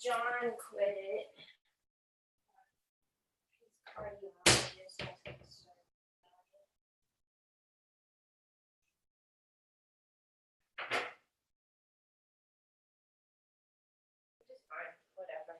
John quit it. He's cardiologist. Just fine, whatever.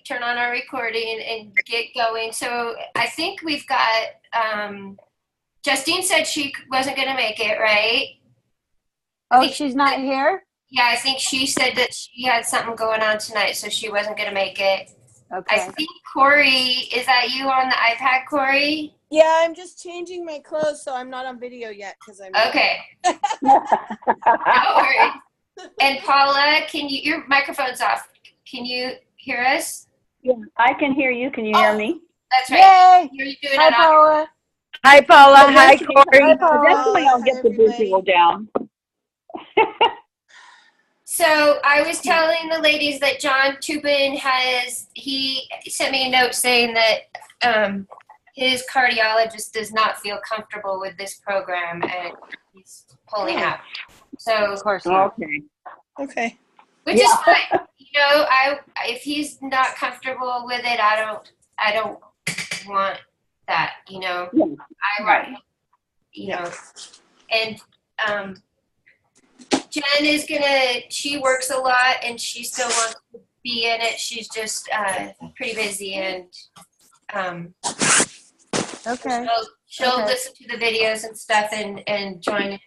Turn on our recording and get going. So I think we've got, Justine said she wasn't going to make it, right? Oh, she's not here? Yeah, I think she said that she had something going on tonight, so she wasn't going to make it. Okay. I think Corey, is that you on the iPad, Corey? Yeah, I'm just changing my clothes, so I'm not on video yet because I'm. Okay. No worries. And Paula, your microphone's off. Can you hear us? Yeah, I can hear you. Can you hear me? That's right. You're doing Hi, it Paula. Hi, Paula. Hi, Corey. Hi, Paula. Definitely I'll get the visual down. So I was telling the ladies that John Tupin he sent me a note saying that his cardiologist does not feel comfortable with this program and he's pulling out. So Of course not. Okay. Okay. which is fine. You know, if he's not comfortable with it, I don't want that, you know. Yeah. I want, you know, and Jen is she works a lot and she still wants to be in it. She's just pretty busy and Okay. she'll listen to the videos and stuff and join in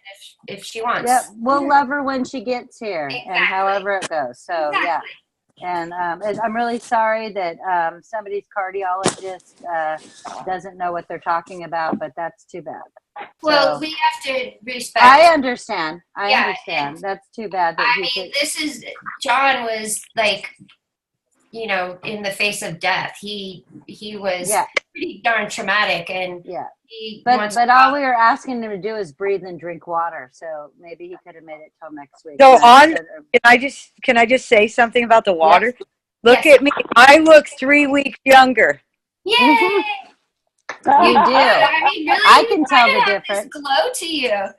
if she wants. Yep, we'll love her when she gets here Exactly. and however it goes. So Exactly. yeah. And I'm really sorry that somebody's cardiologist doesn't know what they're talking about, but that's too bad. Well, So, we have to respect. I understand. I Yeah, understand. That's too bad. That John was like, you know, in the face of death. He was pretty darn traumatic, and but all we were asking him to do is breathe and drink water. So maybe he could have made it till next week. So can I just say something about the water? Yes. Look at me. I look 3 weeks younger. Yay! You do. I mean, really, I can tell the difference. Glow to you.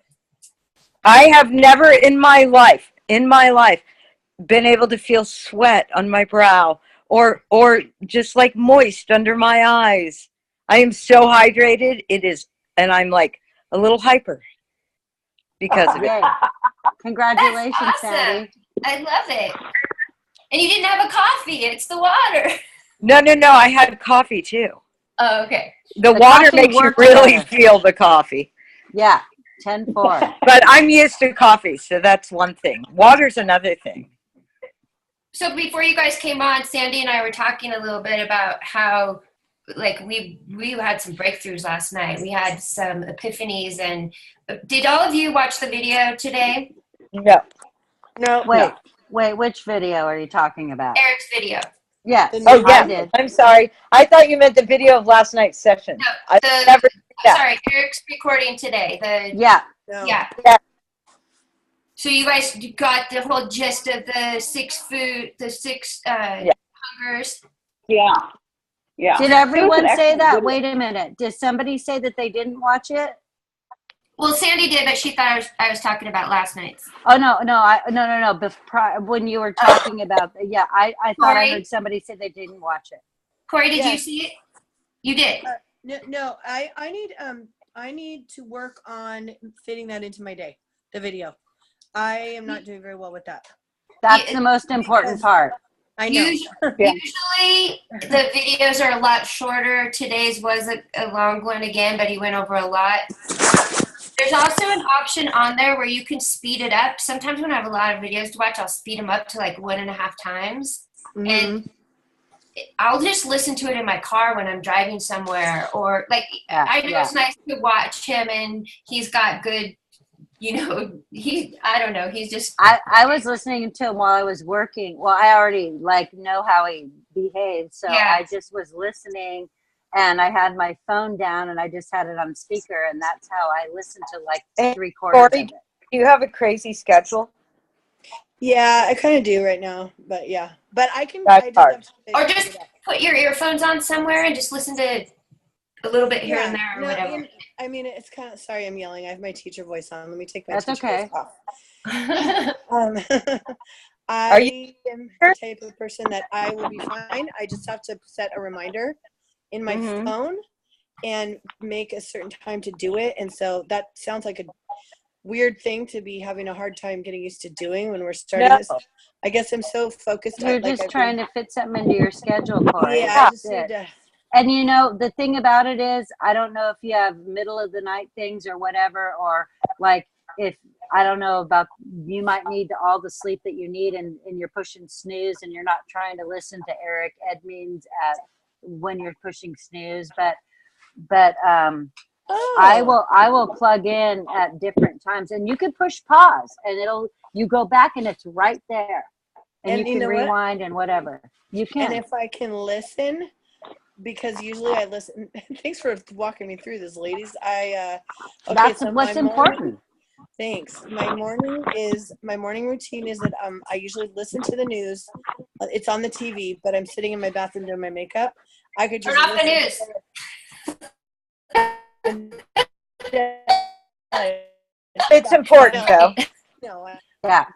I have never in my life been able to feel sweat on my brow or just like moist under my eyes. I am so hydrated. And I'm like a little hyper because of it. Congratulations, That's awesome. Sandy. I love it. And you didn't have a coffee. It's the water. No. I had coffee too. Oh, okay. The water makes you really feel the coffee. Yeah, 10-4. But I'm used to coffee, so that's one thing. Water's another thing. So before you guys came on, Sandy and I were talking a little bit about how, like, we had some breakthroughs last night. We had some epiphanies. And did all of you watch the video today? No. Wait, which video are you talking about? Eric's video. Yeah. Oh, yeah. I did. I'm sorry. I thought you meant the video of last night's session. No, sorry, Eric's recording today. Yeah. So you guys got the whole gist of the six hungers. Yeah. Yeah. Did everyone say that? Wait a minute. Did somebody say that they didn't watch it? Well, Sandy did, but she thought I was talking about last night's. Oh no. When you were talking about, I thought I heard somebody say they didn't watch it. Corey, did you see it? You did. No, I need to work on fitting that into my day. The video. I am not doing very well with that. That's the most important part. I know. Usually the videos are a lot shorter. Today's was a long one again, but he went over a lot. There's also an option on there where you can speed it up. Sometimes when I have a lot of videos to watch, I'll speed them up to like 1.5 times. And I'll just listen to it in my car when I'm driving somewhere, or like Yeah, I know yeah. it's nice to watch him, and he's got good, I don't know, he's just I was listening to him while I was working. Well, I already like know how he behaves, so Yeah. I just was listening, and I had my phone down, and I just had it on speaker, and that's how I listened to like Hey, 3/4 Corey, of it. do you have a crazy schedule? Yeah, I kind of do right now, but yeah. But I can. That's I just hard. have to or figure just it out. put your earphones on somewhere and just listen to a little bit here and there or No, whatever. I mean, it's kind of. Sorry, I'm yelling. I have my teacher voice on. Let me take my That's teacher okay. voice off. Um, Are you I am the type of person that I will be fine. I just have to set a reminder in my Mhm. phone and make a certain time to do it. And so that sounds like a weird thing to be having a hard time getting used to doing when we're starting No. this. I guess I'm so focused. You're just trying to fit something into your schedule, Corey. Yeah, I That's just need it. to. And you know, the thing about it is, I don't know if you have middle of the night things or whatever, or like if, I don't know about, you might need all the sleep that you need, and you're pushing snooze and you're not trying to listen to Eric Edmonds when you're pushing snooze, but I will plug in at different times, and you can push pause and you go back and it's right there, and you you can know what? rewind and whatever you can. And if I can listen, because usually I listen. Thanks for walking me through this, ladies. That's so what's my important. Thanks. My morning routine is that I usually listen to the news. It's on the TV, but I'm sitting in my bathroom doing my makeup. I could just Turn off the listen news. It's important, though. No, Yeah.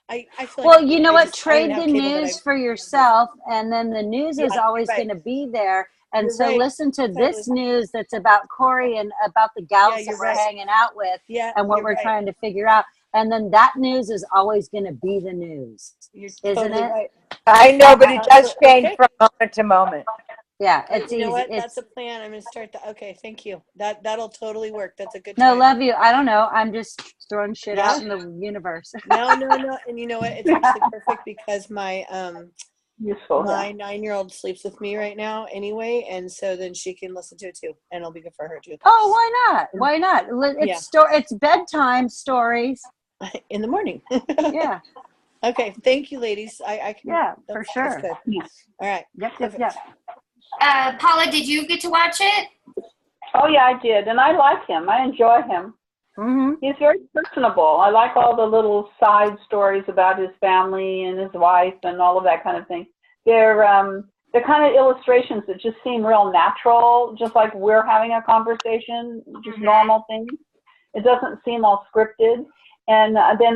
I feel Well, like you know I what? just- I don't Trade even the have cable, but news for yourself, and then the news is Yeah, always right. going to be there. And You're so right. listen to Totally. this news that's about Corey and about the gals that you're we're right. hanging out with, Yeah, and what you're we're right. trying to figure out. And then that news is always going to be the news, You're isn't totally it? right. I know, but it does change Okay. from moment to moment. Yeah, it's You know easy. what? It's That's a plan. I'm gonna start that. Okay, thank you. That'll totally work. That's a good no, time. love you. I don't know. I'm just throwing shit Yeah. out in the universe. No. And you know what? It's actually perfect because my Useful. my 9-year-old sleeps with me right now anyway, and so then she can listen to it too, and it'll be good for her too. Oh, why not? Why not? It's bedtime stories. In the morning. Yeah. Okay. Thank you, ladies. I can. Yeah, for sure. That's good. Yeah. All right. Yep. Perfect. Paula, did you get to watch it? Oh, yeah, I did. And I like him. I enjoy him. Mm-hmm. He's very personable. I like all the little side stories about his family and his wife and all of that kind of thing. They're kind of illustrations that just seem real natural, just like we're having a conversation, just normal things. It doesn't seem all scripted. And then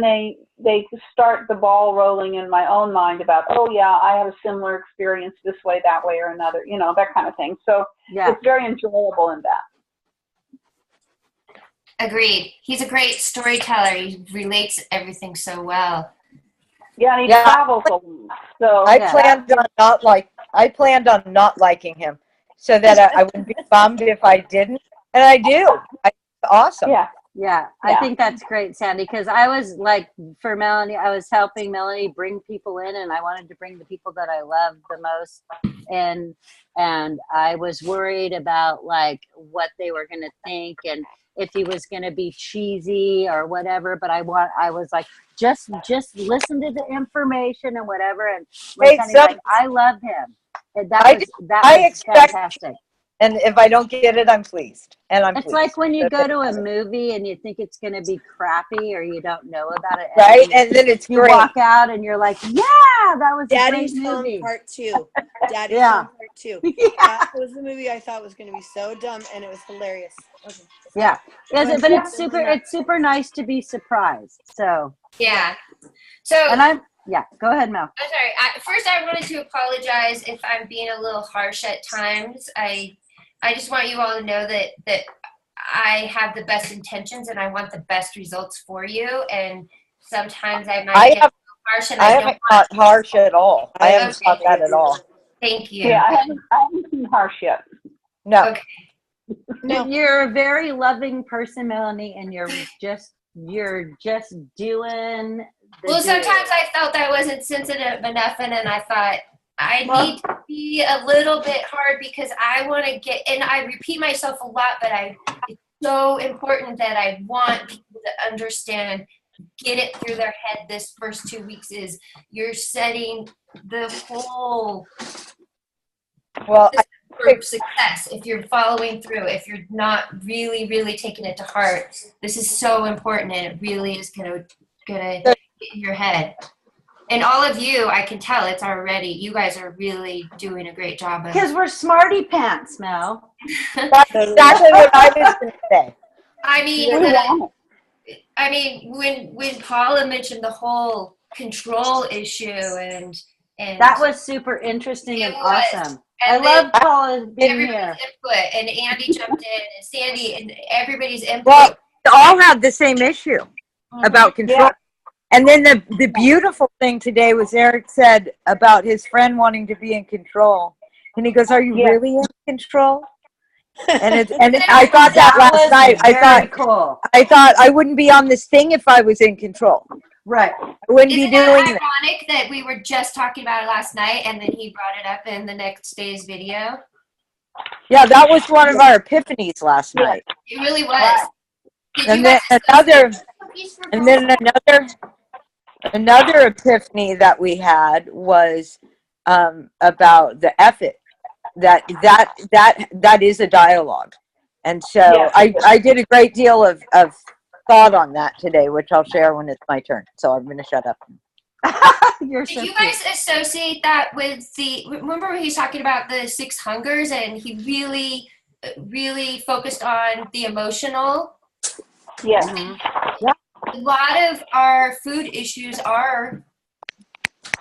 they start the ball rolling in my own mind about, oh, yeah, I have a similar experience this way, that way, or another, that kind of thing. So Yeah. it's very enjoyable in that. Agreed. He's a great storyteller. He relates everything so well. Yeah, and he travels a lot. So I planned on not liking him, so that I wouldn't be bummed if I didn't, and I do. It's awesome. yeah. Yeah, I think that's great, Sandy, because I was like, for Melanie, I was helping Melanie bring people in, and I wanted to bring the people that I love the most, and I was worried about like what they were going to think and if he was going to be cheesy or whatever, but I was like, just listen to the information and whatever, and like, I love him. And that was fantastic. And if I don't get it, I'm pleased. And I'm It's pleased. like when you go to a movie and you think it's going to be crappy or you don't know about it. Right? And then it's you great. walk out and you're like, yeah, that was Daddy's a great movie. Home Part 2. Daddy's Yeah. Home Part 2. Yeah. That was the movie I thought was going to be so dumb, and it was hilarious. Okay. Yeah. But I'm it's definitely super nice to be surprised. So. Yeah. So. And go ahead, Mel. I'm sorry. First, I wanted to apologize if I'm being a little harsh at times. I just want you all to know that I have the best intentions and I want the best results for you. And sometimes I might get harsh, and I haven't got harsh at all. I haven't thought that at all. Thank you. Yeah, I haven't seen harsh yet. No. Okay. No. You're a very loving person, Melanie, and you're just doing. Well, sometimes I felt I wasn't sensitive enough, and then I thought, I need to be a little bit hard because I want to get, and I repeat myself a lot, but it's so important that I want people to understand, get it through their head this first 2 weeks is you're setting the whole Well, for success if you're following through. If you're not really taking it to heart, this is so important, and it really is gonna get in your head. And all of you, I can tell it's already, you guys are really doing a great job of Because we're smarty pants, Mel. that's exactly what I was going to say. I mean, when Paula mentioned the whole control issue and That was super interesting and It was. awesome. and I love Paula being everybody's here. input, and Andy jumped in, and Sandy, and everybody's input. Well, we all had the same issue about control. Yeah. And then the beautiful thing today was Eric said about his friend wanting to be in control. And he goes, "Are you really in control?" And I thought that last night. I thought I wouldn't be on this thing if I was in control. Right. I wouldn't Isn't be doing that it. ironic that we were just talking about it last night, and then he brought it up in the next day's video? Yeah, that was one of our epiphanies last night. It really was. Did And you then guys another epiphany that we had was about the effort. That is a dialogue. And so Yes. I did a great deal of thought on that today, which I'll share when it's my turn. So I'm going to shut up. You're Did so you guys associate that with remember when he was talking about the 6 hungers, and he really focused on the emotional? Yes. A lot of our food issues are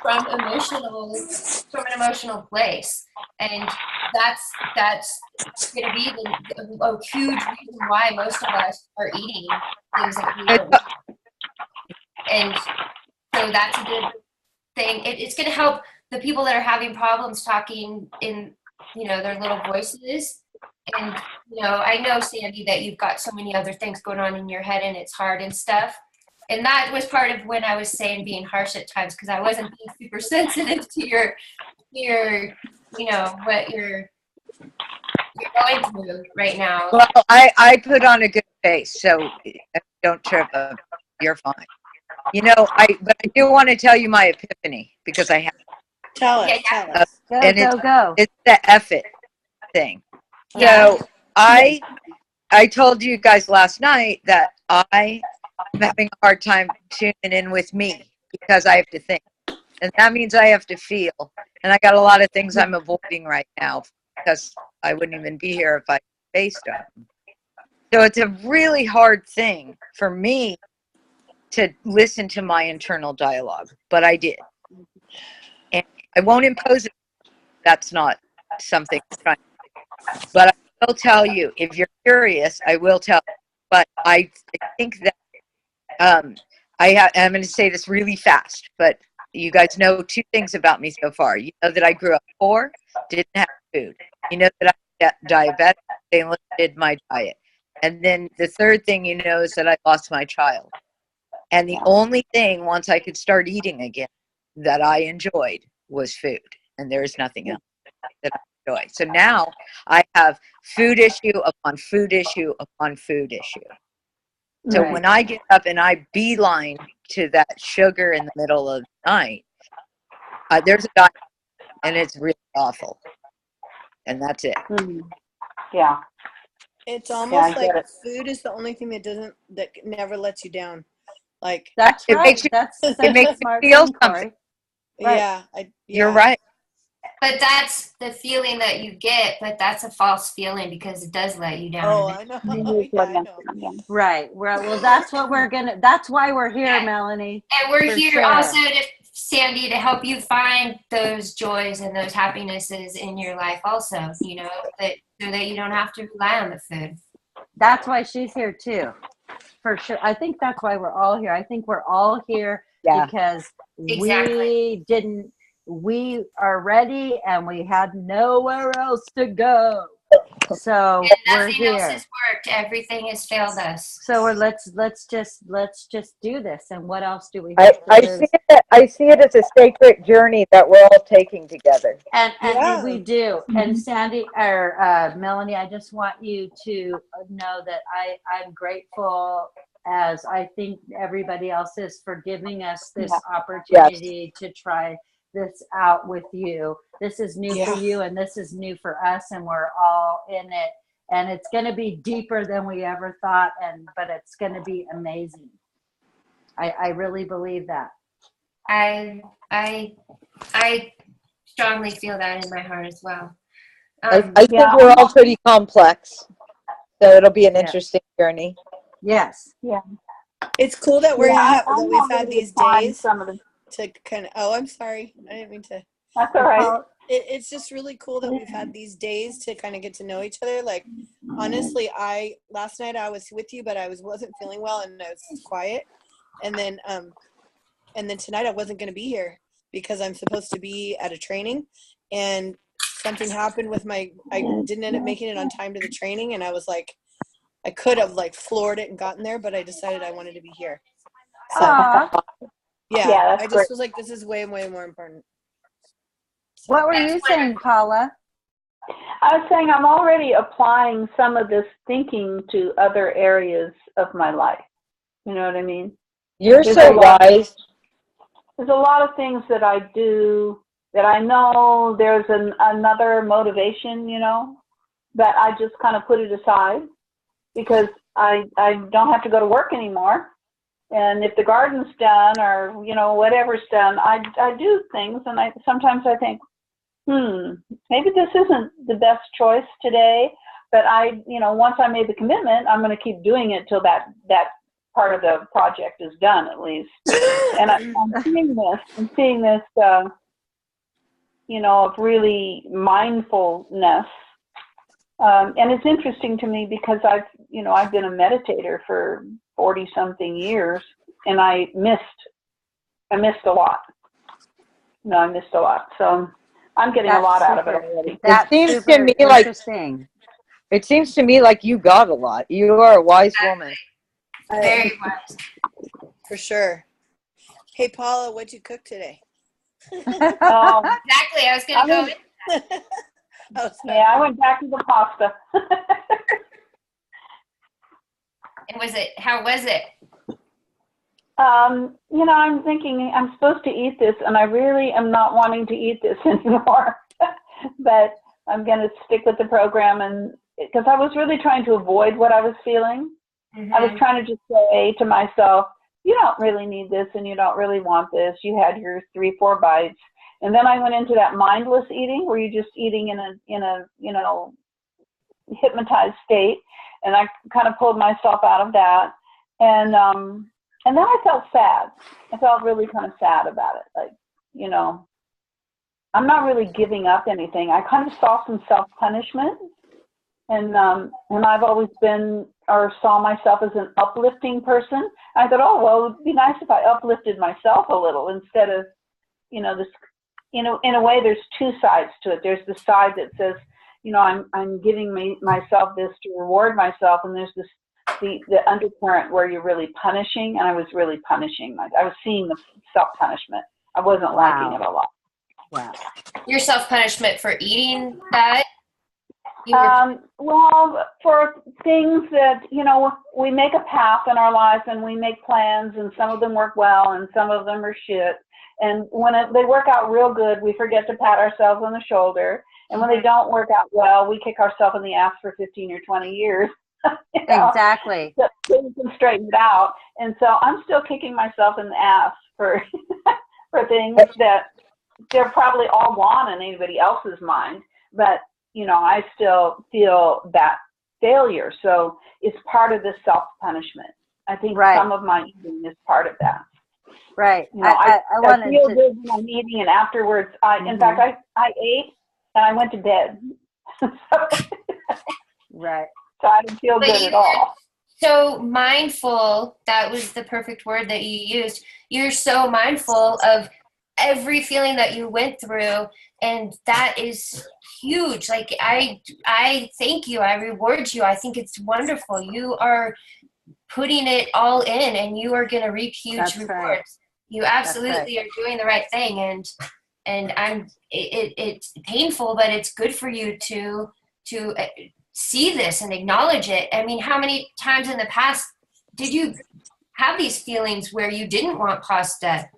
from an emotional place, and that's going to be a huge reason why most of us are eating things that we don't eat. And so that's a good thing. It's going to help the people that are having problems talking in their little voices. And I know, Sandy, that you've got so many other things going on in your head, and it's hard and stuff. And that was part of when I was saying being harsh at times, because I wasn't being super sensitive to your what you're going through right now. Well, I put on a good face, so don't trip up. You're fine. But I do want to tell you my epiphany because I have. Tell us. Yeah. Tell us. Go. It's the effort thing. Yeah. So I told you guys last night that I'm having a hard time tuning in with me because I have to think. And that means I have to feel. And I got a lot of things I'm avoiding right now because I wouldn't even be here if I faced them. So it's a really hard thing for me to listen to my internal dialogue, but I did. And I won't impose it. That's not something I'm trying to do. But I will tell you, if you're curious, I will tell you. But I think that I'm going to say this really fast, but you guys know 2 things about me so far. You know that I grew up poor, didn't have food. You know that I'm diabetic, they limited my diet. And then the third thing you know is that I lost my child. And the only thing, once I could start eating again, that I enjoyed was food. And there is nothing else that I enjoy. So now I have food issue upon food issue upon food issue. So Right. when I get up and I beeline to that sugar in the middle of the night, there's a diet, and it's really awful. And that's it. Yeah. It's almost I get like it. food is the only thing that never lets you down. Like, That's It right. makes you- That's such it makes a you smart feel thing, Corey. something. Right. yeah, You're right. But that's the feeling that you get, but that's a false feeling because it does let you down. Oh, I know. Yeah, I know. Right. Well, that's what that's why we're here, Yeah. Melanie. And we're For here sure. also Sandy, to help you find those joys and those happinesses in your life also, so that you don't have to rely on the food. That's why she's here too. For sure. I think that's why we're all here. I think we're all here because Exactly. we are ready and we had nowhere else to go. So And we're nothing else here. has worked. Everything has failed us. So let's just do this. And what else do we I, have to I lose? see it. I see it as a sacred journey that we're all taking together. And Yeah. we do. And Sandy or Melanie, I just want you to know that I'm grateful, as I think everybody else is, for giving us this opportunity to try this out with you. This is new for you, and this is new for us, and we're all in it. And it's going to be deeper than we ever thought, but it's going to be amazing. I really believe that. I strongly feel that in my heart as well. I think we're all pretty complex, so it'll be an interesting journey. Yes. Yeah. It's cool that we've I'm had these applying days some of the, to kind of. Oh, I'm sorry. I didn't mean to. that's all right. It's just really cool that we've had these days to kind of get to know each other. Like, honestly, last night I was with you, but I wasn't feeling well and I was quiet. And then tonight I wasn't going to be here because I'm supposed to be at a training, and something happened with I didn't end up making it on time to the training, and I was like, I could have like floored it and gotten there, but I decided I wanted to be here. So Yeah, that's I just great. was like, this is way, way more important. What were you saying, Paula? I was saying I'm already applying some of this thinking to other areas of my life. You know what I mean? You're so wise. There's a lot of things that I do that I know there's another motivation, you know, that I just kind of put it aside because I don't have to go to work anymore. And if the garden's done or, you know, whatever's done, I do things, and sometimes I think, maybe this isn't the best choice today, but once I made the commitment, I'm going to keep doing it till that part of the project is done, at least. And I'm seeing this, of really mindfulness. And it's interesting to me because I've been a meditator for 40 something years, and I missed a lot. I missed a lot. So I'm getting a lot out of it already. That's interesting. It seems to me like you got a lot. You are a wise woman. Very wise. For sure. Hey, Paula, what'd you cook today? Exactly. I was going to go in. I went back to the pasta. And how was it? I'm thinking I'm supposed to eat this, and I really am not wanting to eat this anymore. But I'm going to stick with the program, and because I was really trying to avoid what I was feeling. Mm-hmm. I was trying to just say to myself, you don't really need this, and you don't really want this. You had your 3-4 bites. And then I went into that mindless eating where you're just eating in a hypnotized state. And I kind of pulled myself out of that. And then I felt sad. I felt really kind of sad about it. Like, I'm not really giving up anything. I kind of saw some self-punishment. And I've always been or saw myself as an uplifting person. I thought, oh, well, it would be nice if I uplifted myself a little instead of, this, in a way, there's two sides to it. There's the side that says, I'm giving myself this to reward myself. And there's the undercurrent where you're really punishing. And I was really punishing. I was seeing the self-punishment. I wasn't liking it a lot. Wow. Your self-punishment for eating that? Well, for things that, we make a path in our lives and we make plans, and some of them work well and some of them are shit. And when they work out real good, we forget to pat ourselves on the shoulder. And when they don't work out well, we kick ourselves in the ass for 15 or 20 years. Exactly. So we can straighten it out. And so I'm still kicking myself in the ass for things that they're probably all gone in anybody else's mind. But I still feel that failure. So it's part of the self-punishment. I think some of my eating is part of that. Right. I feel good when I'm eating, and afterwards, in fact, I ate and I went to bed. Right. So I didn't feel good at all. So mindful, that was the perfect word that you used. You're so mindful of every feeling that you went through, and that is huge. Like, I thank you. I reward you. I think it's wonderful. You are putting it all in, and you are going to reap huge That's rewards. right. You absolutely are doing the right thing, and it's painful, but it's good for you to see this and acknowledge it. I mean, how many times in the past did you have these feelings where you didn't want pasta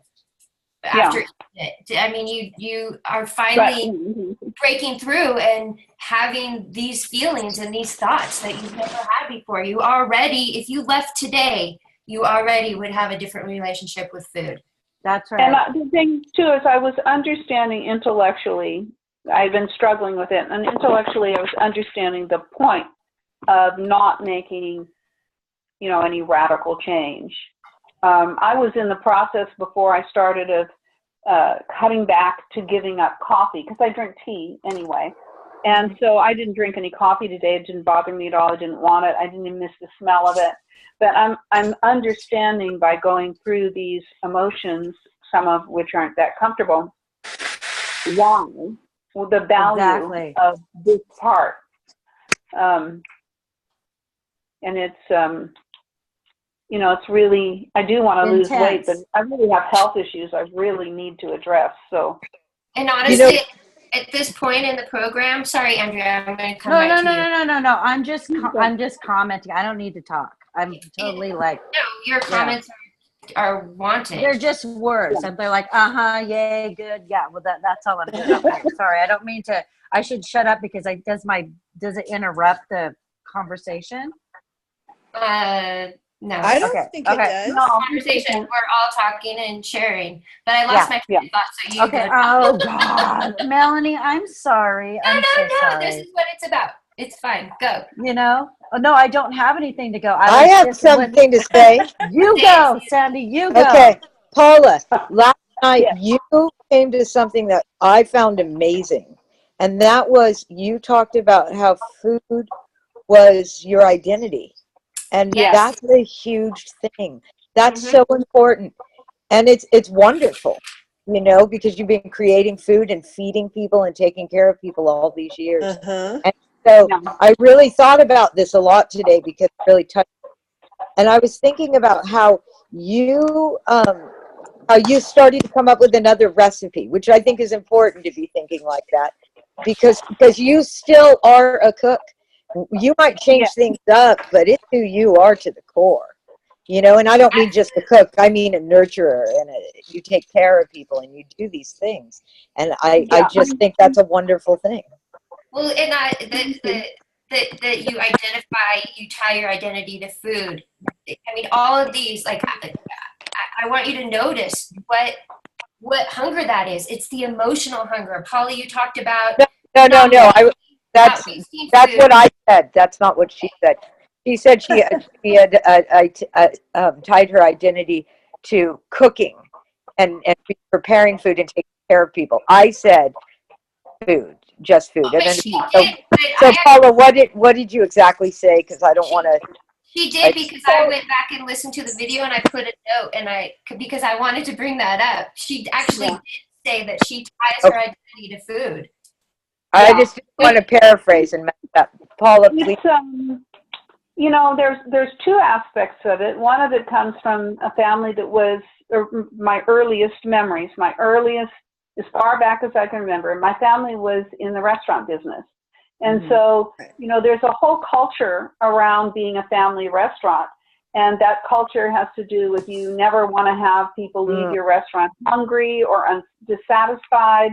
after eating it? I mean, you are finally breaking through and having these feelings and these thoughts that you've never had before. You already, if you left today, you already would have a different relationship with food. That's right. And the thing too is, I was understanding intellectually. I've been struggling with it, and intellectually, I was understanding the point of not making, any radical change. I was in the process before I started of cutting back to giving up coffee, because I drink tea anyway. And so I didn't drink any coffee today. It didn't bother me at all. I didn't want it. I didn't even miss the smell of it. But I'm understanding by going through these emotions, some of which aren't that comfortable, why, the value of this part. And it's, it's really, I do want to lose weight, but I really have health issues I really need to address. So, and honestly, at this point in the program, sorry, Andrea, I'm going to come back to you. No. I'm just commenting. I don't need to talk. I'm totally like. No, your comments are wanted. They're just words, and they're like, yay, good, yeah. Well, that's all I'm doing. Okay, sorry, I don't mean to. I should shut up because does it interrupt the conversation? No. I don't think it does. No, conversation. We're all talking and sharing. But I lost my train of thought, so you go. Oh, God. Melanie, I'm sorry. I'm so sorry. This is what it's about. It's fine. Go. No, I don't have anything to go. I have something to say. You go, Sandy. You go. Okay. Paula, last night you came to something that I found amazing. And that was, you talked about how food was your identity. And that's a huge thing. That's so important. And it's wonderful, because you've been creating food and feeding people and taking care of people all these years. And so I really thought about this a lot today because it really touched me. And I was thinking about how you started to come up with another recipe, which I think is important to be thinking like that, because you still are a cook. You might change things up, but it's who you are to the core, and I don't mean just a cook. I mean a nurturer, and you take care of people and you do these things. And I just think that's a wonderful thing. Well, and that you tie your identity to food. I mean, all of these, like, I want you to notice what hunger that is. It's the emotional hunger. Paula, you talked about. No. That's what I said. That's not what she said. She said she had tied her identity to cooking and preparing food and taking care of people. I said food, just food. And then, so Paula, what did you exactly say? Because I don't want to. She did, because I went back and listened to the video and I put a note, because I wanted to bring that up. She actually did say that she ties her identity to food. I just didn't want to paraphrase and mess up. Paula, please. There's two aspects of it. One of it comes from a family that was my earliest memories. My earliest, as far back as I can remember, my family was in the restaurant business. And so, there's a whole culture around being a family restaurant. And that culture has to do with you never want to have people leave your restaurant hungry or dissatisfied.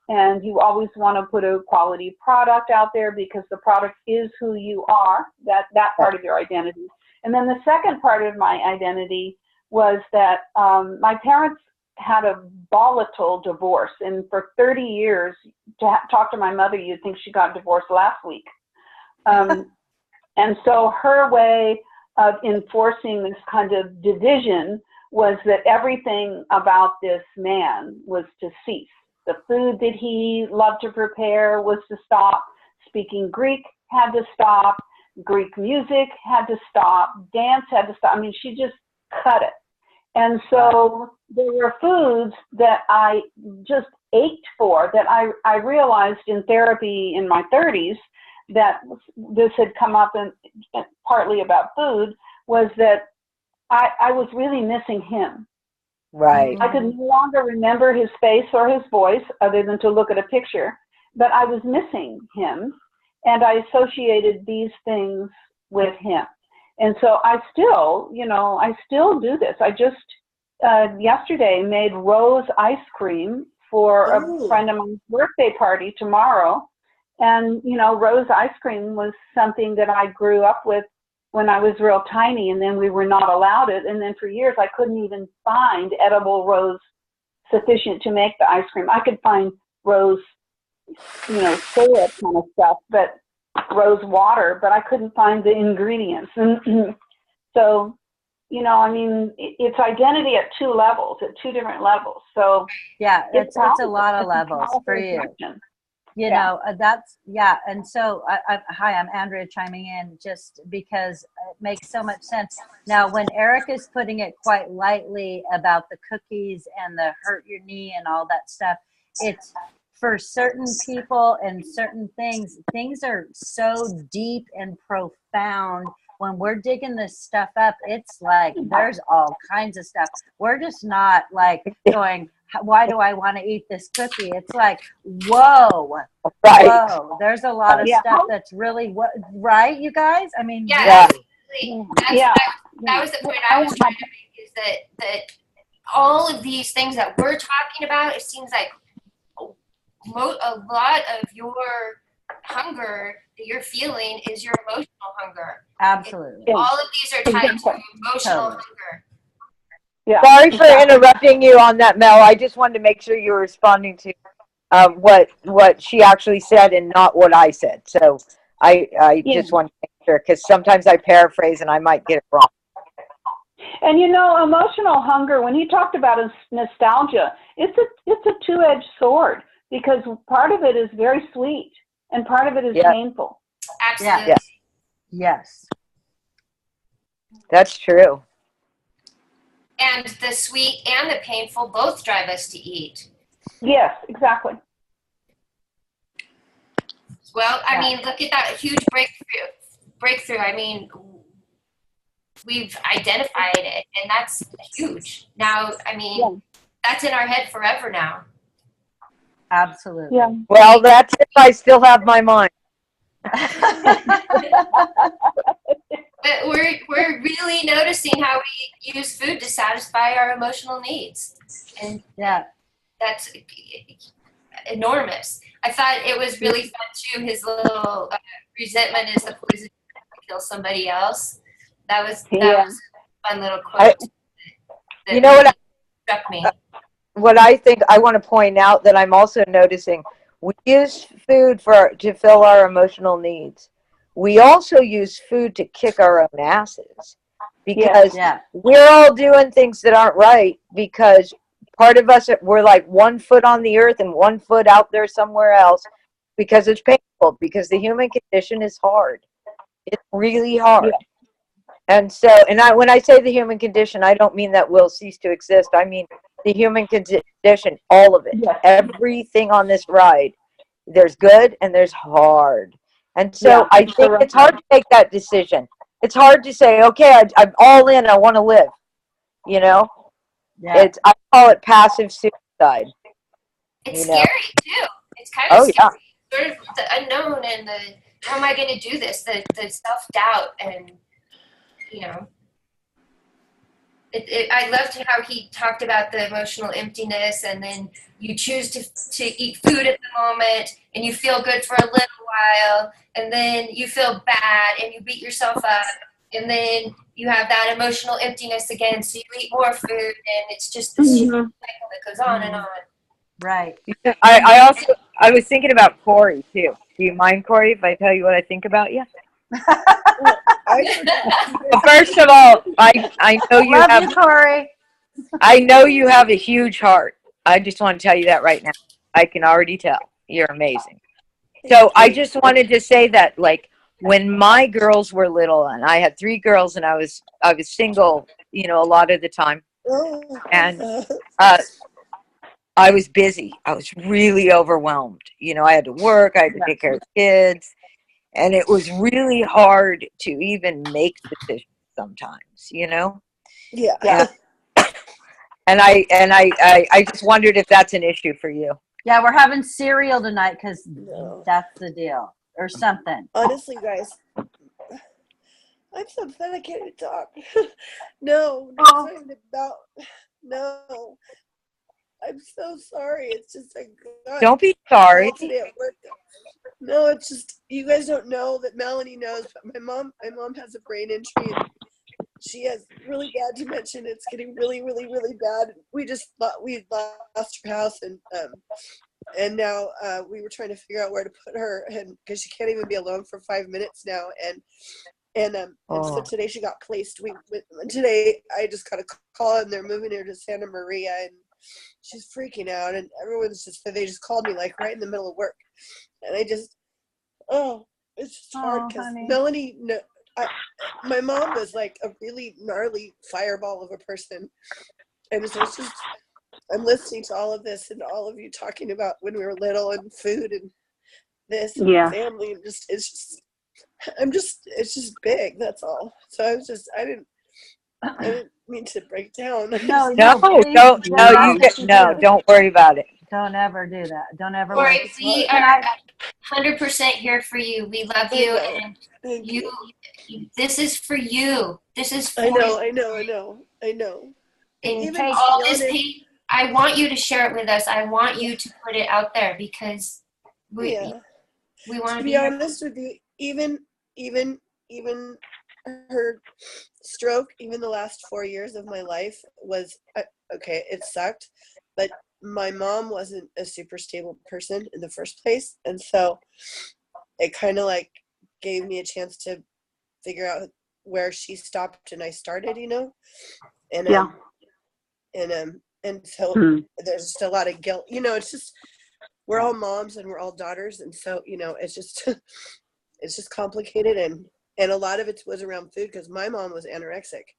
And you always want to put a quality product out there because the product is who you are, that part of your identity. And then the second part of my identity was that my parents had a volatile divorce. And for 30 years, to talk to my mother, you'd think she got divorced last week. And so her way of enforcing this kind of division was that everything about this man was to cease. The food that he loved to prepare was to stop. Speaking Greek had to stop. Greek music had to stop. Dance had to stop. I mean, she just cut it. And so there were foods that I just ached for, that I realized in therapy in my 30s that this had come up and partly about food, was that I was really missing him. Right. I could no longer remember his face or his voice other than to look at a picture, but I was missing him, and I associated these things with him. And so I still do this. I just yesterday made rose ice cream for a friend of mine's birthday party tomorrow. And, rose ice cream was something that I grew up with when I was real tiny, and then we were not allowed it. And then for years, I couldn't even find edible rose sufficient to make the ice cream. I could find rose, syrup kind of stuff, but rose water, but I couldn't find the ingredients. And so, it's identity at two levels, at two different levels. So yeah, it's a lot of levels for you. And so hi, I'm Andrea chiming in just because it makes so much sense. Now, when Eric is putting it quite lightly about the cookies and the hurt your knee and all that stuff, it's for certain people and certain things are so deep and profound. When we're digging this stuff up, it's like there's all kinds of stuff. We're just not like going, why do I want to eat this cookie? It's like, whoa, Right. whoa. There's a lot of stuff that's really right, you guys? I mean, yeah, really. that was the point I was trying to make, is that all of these things that we're talking about, it seems like a lot of your hunger that you're feeling is your emotional hunger. Absolutely. All of these are tied to emotional hunger. Yeah. Sorry for interrupting you on that, Mel. I just wanted to make sure you were responding to what she actually said and not what I said. So I just want to make sure, because sometimes I paraphrase and I might get it wrong. And emotional hunger, when he talked about nostalgia, it's a two-edged sword, because part of it is very sweet and part of it is painful. Absolutely. Yeah. Yes. That's true. And the sweet and the painful both drive us to eat. Yes, exactly. Well, I mean, look at that huge breakthrough. I mean, we've identified it, and that's huge. Now, I mean, that's in our head forever now. Absolutely. Yeah. Well, that's if I still have my mind. But we're really noticing how we use food to satisfy our emotional needs, and that's enormous. I thought it was really fun too. His little resentment is the poison to kill somebody else. That was a fun little quote. What struck me. What I think I want to point out that I'm also noticing, we use food to fill our emotional needs. We also use food to kick our own asses, because we're all doing things that aren't right, because part of us, we're like 1 foot on the earth and 1 foot out there somewhere else, because it's painful, because the human condition is hard. It's really hard. And so, when I say the human condition, I don't mean that we'll cease to exist. I mean the human condition, all of it, everything on this ride. There's good and there's hard. And so I think it's hard to make that decision. It's hard to say, okay, I'm all in, I want to live. I call it passive suicide. It's scary too. It's kind of scary. Sort of the unknown and how am I going to do this? The self-doubt and, I loved how he talked about the emotional emptiness, and then you choose to eat food at the moment, and you feel good for a little while, and then you feel bad, and you beat yourself up, and then you have that emotional emptiness again, so you eat more food, and it's just this cycle that goes on and on. Right. I was thinking about Corey too. Do you mind, Corey, if I tell you what I think about you? First of all, I know you Love have you, Corey. I know you have a huge heart. I just want to tell you that right now. I can already tell. You're amazing. So I just wanted to say that, like, when my girls were little, and I had 3 girls, and I was single, a lot of the time, and I was busy. I was really overwhelmed. You know, I had to work, I had to take care of the kids, and it was really hard to even make decisions sometimes, you know? Yeah. Yeah. And I just wondered if that's an issue for you. Yeah, we're having cereal tonight because No. that's the deal, or something. Honestly, guys, I'm so upset I can't even talk. No, it's not even about. No, I'm so sorry. It's just I got Don't be sorry. called today at work. No, it's just you guys don't know that Melanie knows. But my mom has a brain injury. And she has really bad dementia. It's getting really, really, really bad. We just thought we lost her house, and now we were trying to figure out where to put her, and because she can't even be alone for 5 minutes now, and so today she got placed. Today I just got a call, and they're moving her to Santa Maria, and she's freaking out, and they just called me like right in the middle of work, and it's just hard because Melanie. My mom was like a really gnarly fireball of a person, and so it's just I'm listening to all of this and all of you talking about when we were little and food and this and family and it's just big. That's all. So I didn't mean to break down. No, don't worry about it. Don't ever do that. Don't ever. Corey, we are 100% here for you. We love you, and you. This is for you. This is for you. I know. And even all this pain, I want you to share it with us. I want you to put it out there because we want to be honest with you. Even her stroke, even the last 4 years of my life was okay. It sucked, but my mom wasn't a super stable person in the first place, and so it kind of like gave me a chance to figure out where she stopped and I started, you know, and so there's just a lot of guilt, you know. It's just we're all moms and we're all daughters, and so you know it's just complicated, and a lot of it was around food because my mom was anorexic,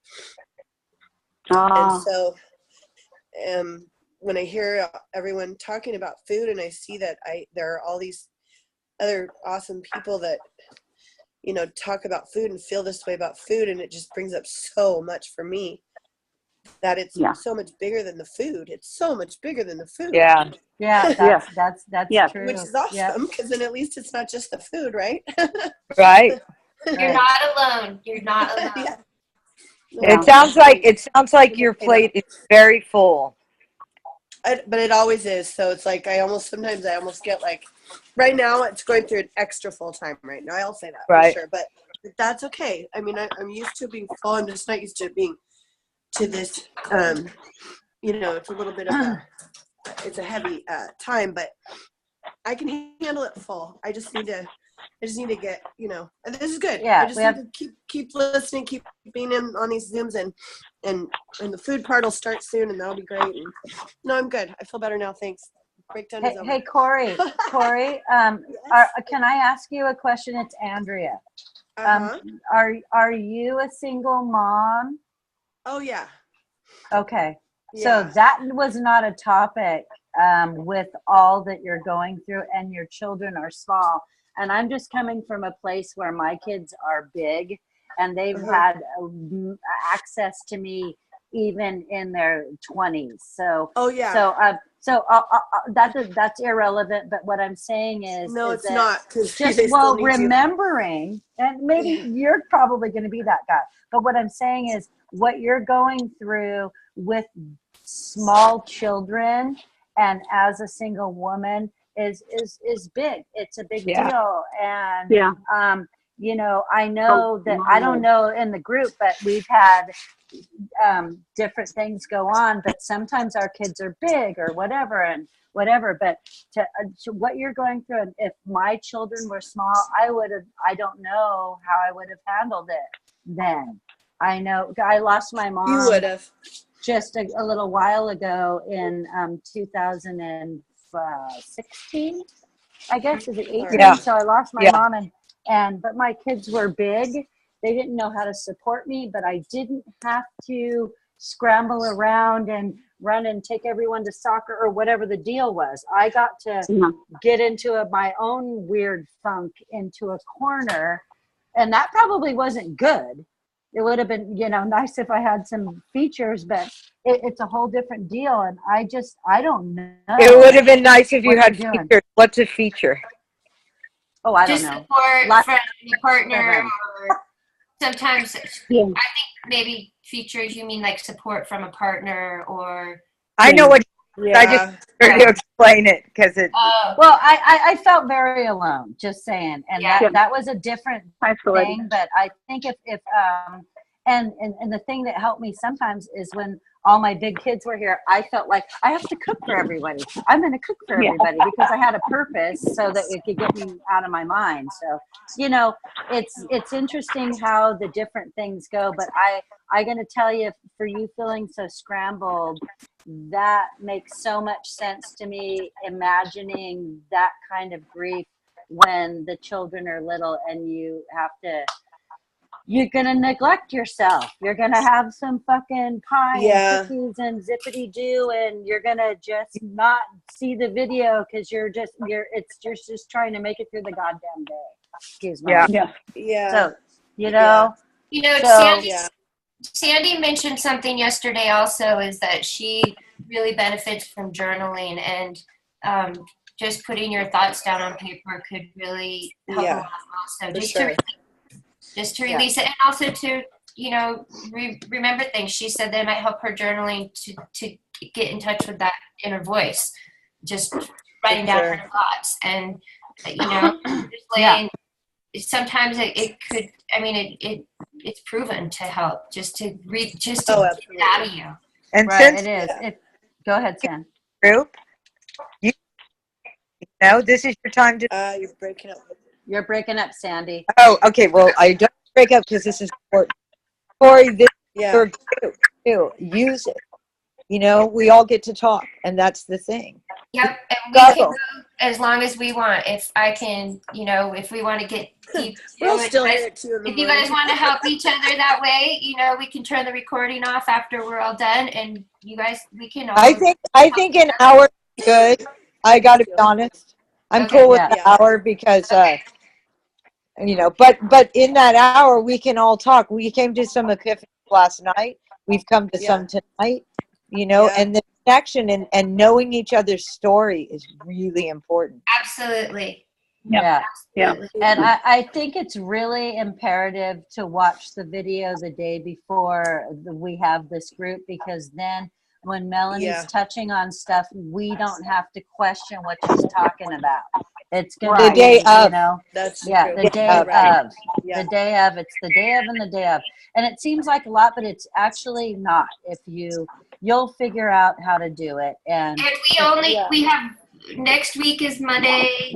and so when I hear everyone talking about food and I see that there are all these other awesome people that you know talk about food and feel this way about food, and it just brings up so much for me that it's so much bigger than the food. It's so much bigger than the food. That's true. Which is awesome because then at least it's not just the food, right? Right. You're not alone. You're not alone. It sounds like your plate is very full. But it always is. So it's like I almost get like right now it's going through an extra full time right now. I'll say that for sure. But that's okay. I mean, I'm used to being full. I'm just not used to being to this. You know, it's a little bit of it's a heavy time, but I can handle it full. I just need to get, you know, and this is good. Yeah, I just need to keep listening, keep being in on these Zooms, and the food part will start soon, and that'll be great. And, no, I'm good. I feel better now. Thanks. Breakdown is over. Hey, Corey, yes. Can I ask you a question? It's Andrea. Are you a single mom? Oh yeah. Okay. Yeah. So that was not a topic with all that you're going through, and your children are small. And I'm just coming from a place where my kids are big, and they've had access to me even in their 20s. So that's irrelevant. But what I'm saying is it's not. Just remembering, and maybe you're probably going to be that guy. But what I'm saying is what you're going through with small children and as a single woman is big. It's a big deal. And you know, I know that I don't know in the group, but we've had different things go on, but sometimes our kids are big or whatever. But to what you're going through, and if my children were small, I don't know how I would have handled it then. I know I lost my mom. You would have. Just a little while ago in 2016, I guess. Is it 18? Yeah. So I lost my mom, but my kids were big. They didn't know how to support me, but I didn't have to scramble around and run and take everyone to soccer or whatever the deal was. I got to get into my own weird funk into a corner, and that probably wasn't good. It would have been, nice if I had some features, but it's a whole different deal. And I don't know. It would have been nice if you what had you're doing. features. What's a feature? Oh, I don't Just know. support from your partner, them. or sometimes Yeah. I think maybe features you mean like support from a partner, or I know what. Yeah. I just heard you explain it because it. Well, I felt very alone, just saying, and Yeah. that was a different Isolated. thing. But I think if and the thing that helped me sometimes is when all my big kids were here, I felt like I have to cook for everybody. I'm going to cook for everybody because I had a purpose so that it could get me out of my mind. So, it's interesting how the different things go. But I going to tell you, for you feeling so scrambled, that makes so much sense to me, imagining that kind of grief when the children are little and you're gonna neglect yourself. You're gonna have some fucking pie and cookies and zippity doo, and you're gonna just not see the video because you're just trying to make it through the goddamn day. Excuse me. Yeah. Yeah. So so, Sandy mentioned something yesterday also, is that she really benefits from journaling, and just putting your thoughts down on paper could really help a lot also. Just to release it, and also to, remember things. She said that it might help her journaling to get in touch with that inner voice, just writing down her thoughts, and just laying. Sometimes it could. I mean, it's proven to help just to get it out of you. And right, since it is. Go ahead, Sam. Group, this is your time to. You're breaking up. You're breaking up, Sandy. Oh, okay. Well, I don't break up because this is important. Corey, this is your group too. Use it. We all get to talk, and that's the thing. Yep, and we can go as long as we want. If I can, if we want to get deep, We'll still hear it too. if you guys want to help each other that way, we can turn the recording off after we're all done, and you guys, we can all. I think an hour is good. I got to be honest. I'm cool with the hour because, but in that hour we can all talk. We came to some epiphanies last night. We've come to some tonight. And the connection and knowing each other's story is really important. Absolutely. Yeah. Absolutely. And I think it's really imperative to watch the video the day before we have this group, because then when Melanie's touching on stuff, we don't have to question what she's talking about. It's going to the day of. That's the day true. of. The day of. It's the day of and the day of. And it seems like a lot, but it's actually not. If you'll figure out how to do it. And we have, next week is Monday.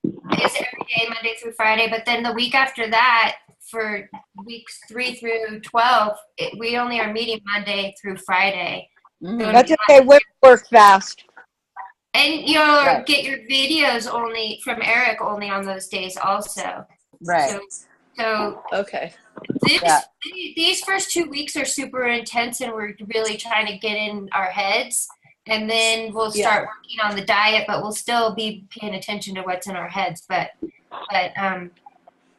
It's every day, Monday through Friday. But then the week after that, for weeks 3 through 12, we only are meeting Monday through Friday. Mm-hmm. That's okay. We work fast. And get your videos only from Eric only on those days also. Right. So okay. These first 2 weeks are super intense, and we're really trying to get in our heads. And then we'll start working on the diet, but we'll still be paying attention to what's in our heads. But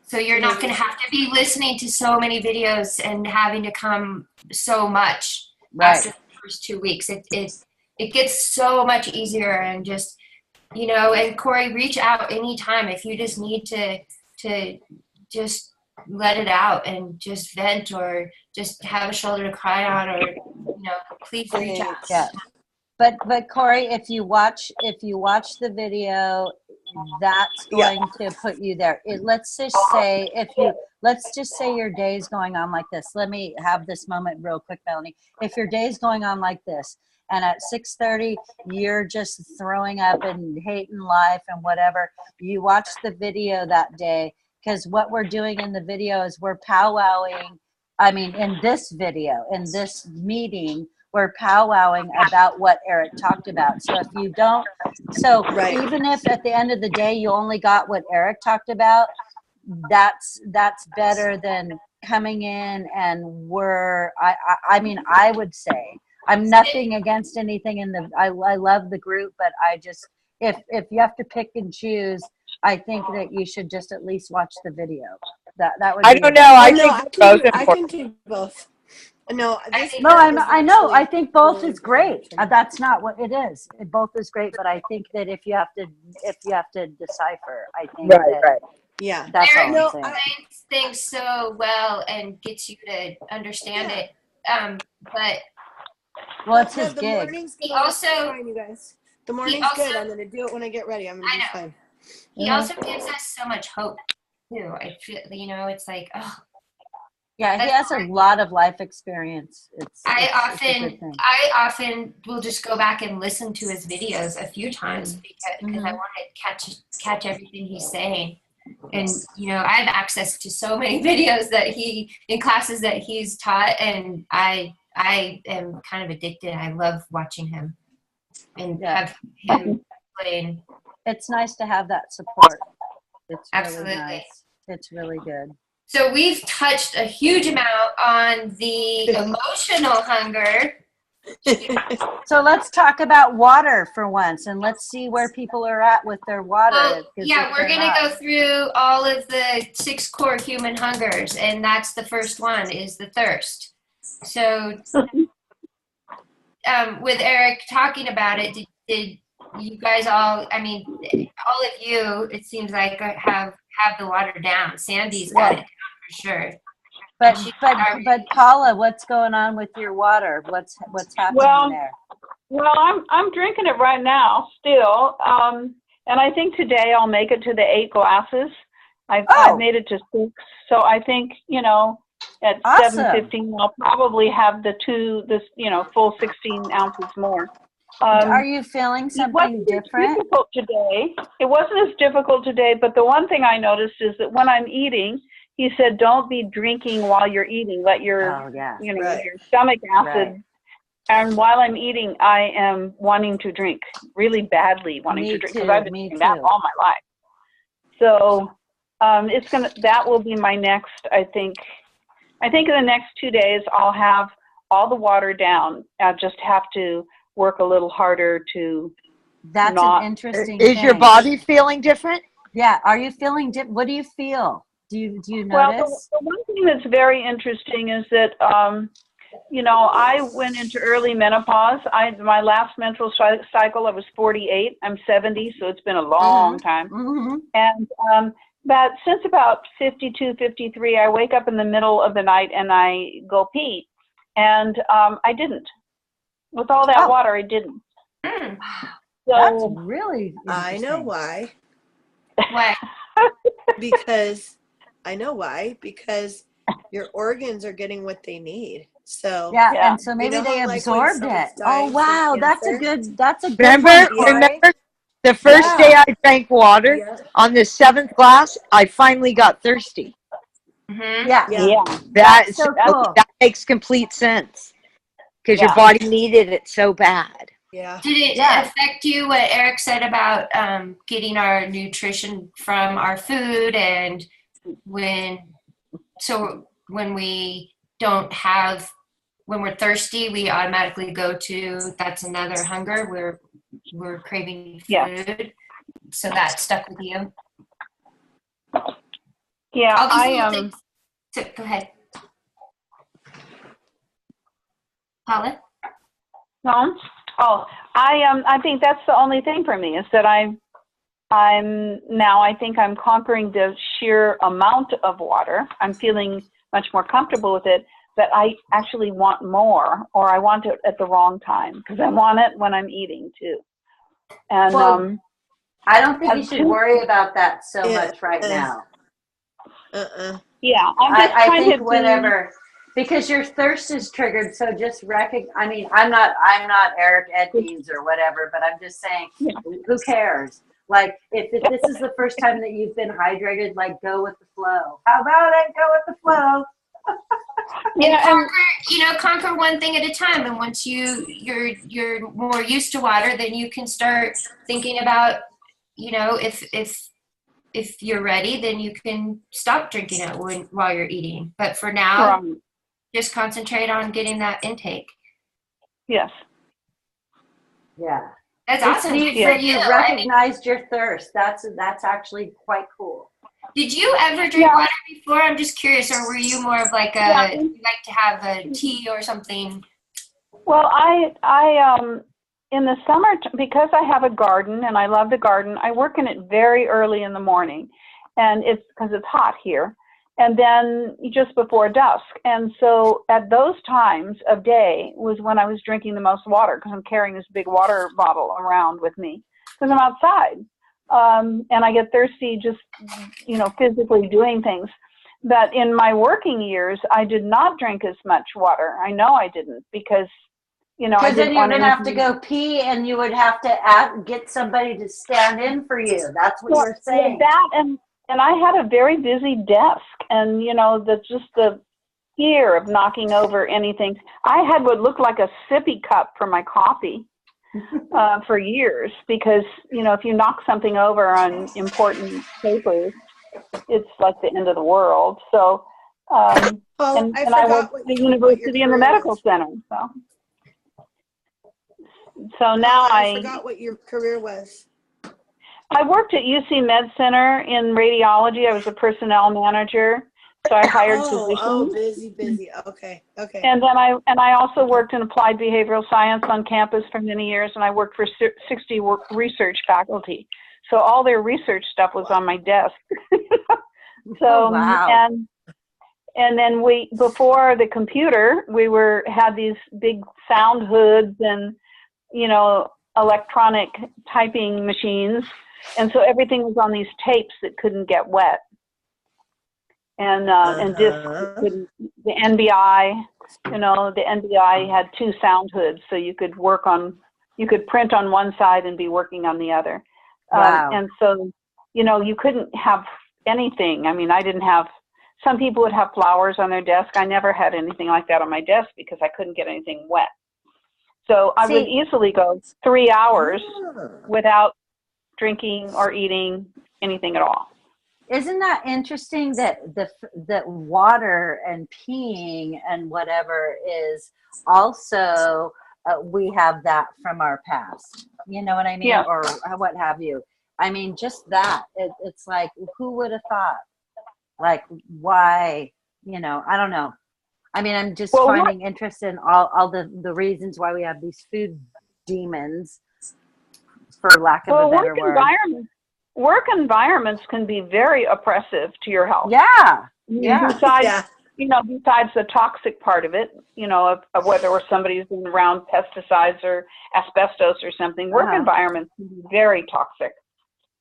so you're not going to have to be listening to so many videos and having to come so much after the first 2 weeks. It gets so much easier, and just, and Corey, reach out anytime if you just need to just let it out and just vent, or just have a shoulder to cry on, or, please reach out. Yeah. But Corey, if you watch the video, that's going to put you there. Let's just say your day's going on like this. Let me have this moment real quick, Melanie. If your day's going on like this, and at 6:30 you're just throwing up and hating life and whatever, you watch the video that day, because what we're doing in the video is we're powwowing. I mean, in this video, in this meeting, we're powwowing about what Eric talked about. So if you don't, even if at the end of the day you only got what Eric talked about, that's better than coming in and were, I mean, I would say, I'm nothing against anything in the, I love the group, but I just, if you have to pick and choose, I think that you should just at least watch the video. That would be. I don't know. I no, think both I important. can do both. No, this No, part was I know. I actually think both really is great. important. That's not what it is. Both is great, but I think that if you have to decipher, I think that Yeah. that's all Eric I'm No, saying. explains things so well and gets you to understand Yeah. it. But Well, it's his the gig. morning's He good. I'm also- fine, you guys. The morning's also- good. I'm gonna do it when I get ready. I'm gonna I be know. fine. he also gives us so much hope too. I feel, it's like, oh, Yeah, he has a lot of life experience. It's a good thing. I often will just go back and listen to his videos a few times because I want to catch everything he's saying. And I have access to so many videos that in classes that he's taught, and I am kind of addicted. I love watching him and have him explain. It's nice to have that support. It's Absolutely. really nice. It's really good. So we've touched a huge amount on the emotional hunger. So let's talk about water for once, and let's see where people are at with their water. Well, 'cause yeah, if we're they're going to not- go through all of the 6 core human hungers, and that's the first one, is the thirst. So with Eric talking about it, did you guys all, I mean, all of you, it seems like have the water down. Sandy's got it down for sure. But Paula, what's going on with your water? What's happening there? Well, I'm drinking it right now still, and I think today I'll make it to the 8 glasses. I've made it to 6, so I think at Awesome. 7:15 I'll probably have full 16 ounces more. Are you feeling something different? Difficult today. It wasn't as difficult today, but the one thing I noticed is that when I'm eating, he said, "Don't be drinking while you're eating. Let your your stomach acid." Right. And while I'm eating, I am wanting to drink really badly, wanting to drink because I've been doing that all my life. So that will be my next. I think in the next 2 days I'll have all the water down. I just have to work a little harder to. That's an interesting Is thing. your body feeling different? Yeah. Are you feeling what do you feel? Do you notice? Well, the one thing that's very interesting is that I went into early menopause. My last menstrual cycle I was 48. I'm 70, so it's been a long time. And but since about 52, 53, I wake up in the middle of the night and I go pee, and I didn't. With all that water, I didn't. So, that's really interesting. I know why. Why? Because your organs are getting what they need. So and so maybe they how, absorbed when it. someone's dying Oh wow, from that's a cancer? good Remember one. the first day I drank water on the 7th glass, I finally got thirsty. Yeah. That's so cool. That makes complete sense because your body needed it so bad. Yeah. Did it affect you, what Eric said about getting our nutrition from our food, and when we're thirsty, we automatically go to, that's another hunger, we're craving food. So that stuck with you? Yeah, Go ahead. Paula? No. Oh, I think that's the only thing for me is that I'm now, I think I'm conquering the sheer amount of water. I'm feeling much more comfortable with it, but I actually want more, or I want it at the wrong time because I want it when I'm eating too. And I don't think you should worry about that so much right now. Yeah, I'm just I think whatever. Because your thirst is triggered, so just I mean, I'm not Eric Edmeans or whatever, but I'm just saying, who cares? Like, if this is the first time that you've been hydrated, like, go with the flow. How about it? Go with the flow. And conquer one thing at a time. And once you're more used to water, then you can start thinking about, if if you're ready, then you can stop drinking it while you're eating. But for now, just concentrate on getting that intake. Yes. Yeah. That's It's awesome. neat Good that for you you. recognized your thirst. That's actually quite cool. Did you ever drink water before? I'm just curious, or were you more of like you like to have a tea or something? Well, I in the summer, because I have a garden and I love the garden, I work in it very early in the morning, and it's because it's hot here, and then just before dusk. And so at those times of day was when I was drinking the most water, because I'm carrying this big water bottle around with me because I'm outside. And I get thirsty just, physically doing things. But in my working years, I did not drink as much water. I know I didn't, because, I Because then didn't you want would have to go pee, and you would have to get somebody to stand in for you. That's what you're saying. That and I had a very busy desk, and the fear of knocking over anything. I had what looked like a sippy cup for my coffee. For years, because if you knock something over on important papers, it's like the end of the world. So and I worked at the university in the medical center. So now I forgot what your career was. I worked at UC Med Center in radiology. I was a personnel manager. So I hired physicians. Oh, busy. Okay. And then I also worked in applied behavioral science on campus for many years, and I worked for 60 research faculty. So all their research stuff was on my desk. So wow. and then before the computer, we had these big sound hoods and electronic typing machines, and so everything was on these tapes that couldn't get wet. And discs, the NBI, the NBI had 2 sound hoods, so you could print on one side and be working on the other. Wow. And so, you couldn't have anything. I mean, some people would have flowers on their desk. I never had anything like that on my desk because I couldn't get anything wet. So I would easily go 3 hours without drinking or eating anything at all. Isn't that interesting that that water and peeing and whatever is also we have that from our past? You know what I mean? Yeah. Or what have you? I mean, just that. It's like, who would have thought? Like, why? I don't know. I mean, I'm just finding interest in all the reasons why we have these food demons, for lack of a better word. Work environments can be very oppressive to your health. Yeah. Besides the toxic part of it, of whether somebody's been around pesticides or asbestos or something, work environments can be very toxic.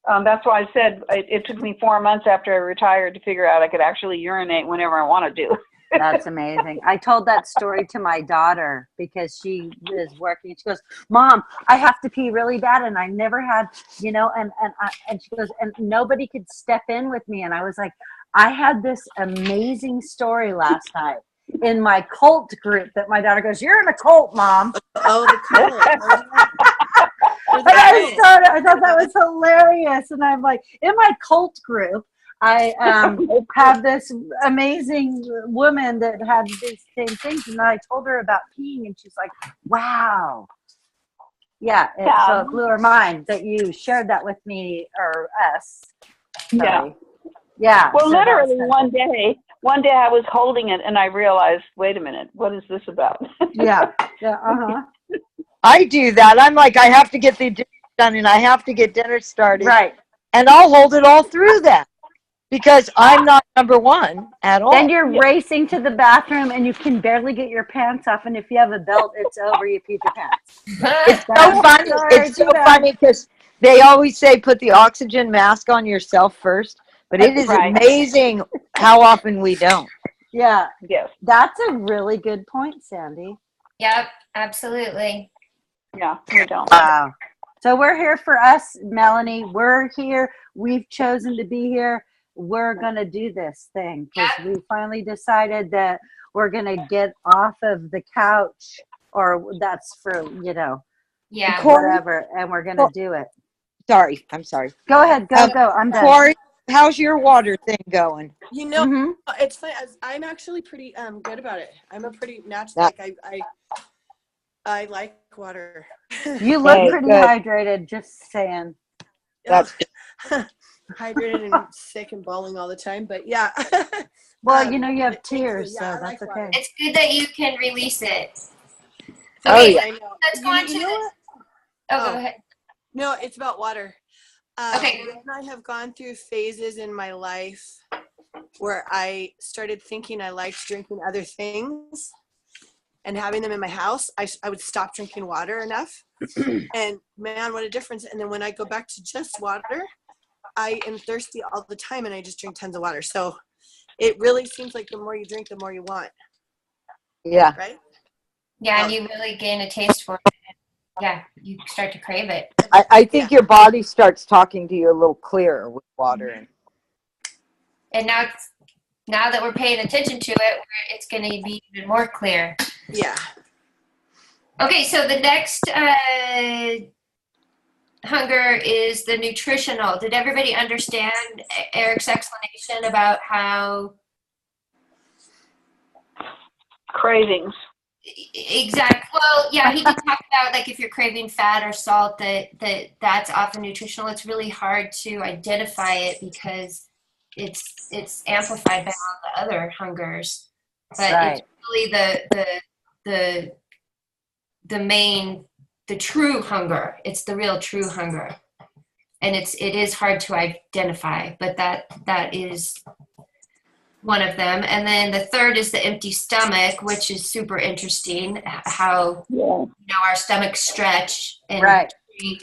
That's why I said it took me 4 months after I retired to figure out I could actually urinate whenever I want to do. That's amazing. I told that story to my daughter because she is working. She goes, "Mom, I have to pee really bad, and I never had, and she goes, and nobody could step in with me." And I was like, I had this amazing story last night in my cult group that my daughter goes, "You're in a cult, Mom." Oh, the cult. And I thought that was hilarious. And I'm like, in my cult group, I have this amazing woman that had these same things, and I told her about peeing, and she's like, "Wow." So it blew her mind that you shared that with me or us. Sorry. Yeah. Well, so literally one day I was holding it and I realized, wait a minute, what is this about? Yeah. I do that. I'm like, I have to get the dinner done and I have to get dinner started. Right. And I'll hold it all through that because I'm not number one at all. Then you're racing to the bathroom and you can barely get your pants off. And if you have a belt, it's over. You peed your pants. It's so funny. It's so funny because they always say put the oxygen mask on yourself first. But it is amazing how often we don't. Yeah. Yes. That's a really good point, Sandy. Yep, absolutely. Yeah, we don't. Wow. So we're here for us, Melanie. We're here. We've chosen to be here. We're going to do this thing because we finally decided that we're going to get off of the couch, or that's for, whatever, and we're going to do it. Sorry. I'm sorry. Go ahead. Go. I'm done. Corey, how's your water thing going? You know, Mm-hmm. it's funny. I'm actually pretty good about it. I'm a pretty natural. That- Like I like water. You look Hey, pretty good. hydrated, just saying. That's Hydrated and sick and bawling all the time, but yeah. Well, you know, you have thank you. tears, Yeah, so I that's like okay. water. It's good that you can release it. Oh, Okay, yeah. I know. let's go on to You know the. what? Oh, go Oh. ahead. No, it's about water. Okay. When I have gone through phases in my life where I started thinking I liked drinking other things and having them in my house, I would stop drinking water enough. And man, what a difference. And then when I go back to just water, I am thirsty all the time and I just drink tons of water. So it really seems like the more you drink, the more you want, yeah. right? Yeah, and you really gain a taste for it. Yeah, you start to crave it. I think your body starts talking to you a little clearer with water. And now that we're paying attention to it, it's going to be even more clear. Yeah. Okay, so the next hunger is the nutritional. Did everybody understand Eric's explanation about how Cravings. exactly? Well, yeah, he did talk about like if you're craving fat or salt, that's often nutritional. It's really hard to identify it because it's amplified by all the other hungers, but Right. it's really the main, the true hunger. It's the real true hunger, and it is hard to identify, but that is one of them. And then the third is the empty stomach, which is super interesting. How our stomachs stretch and Right. shrink.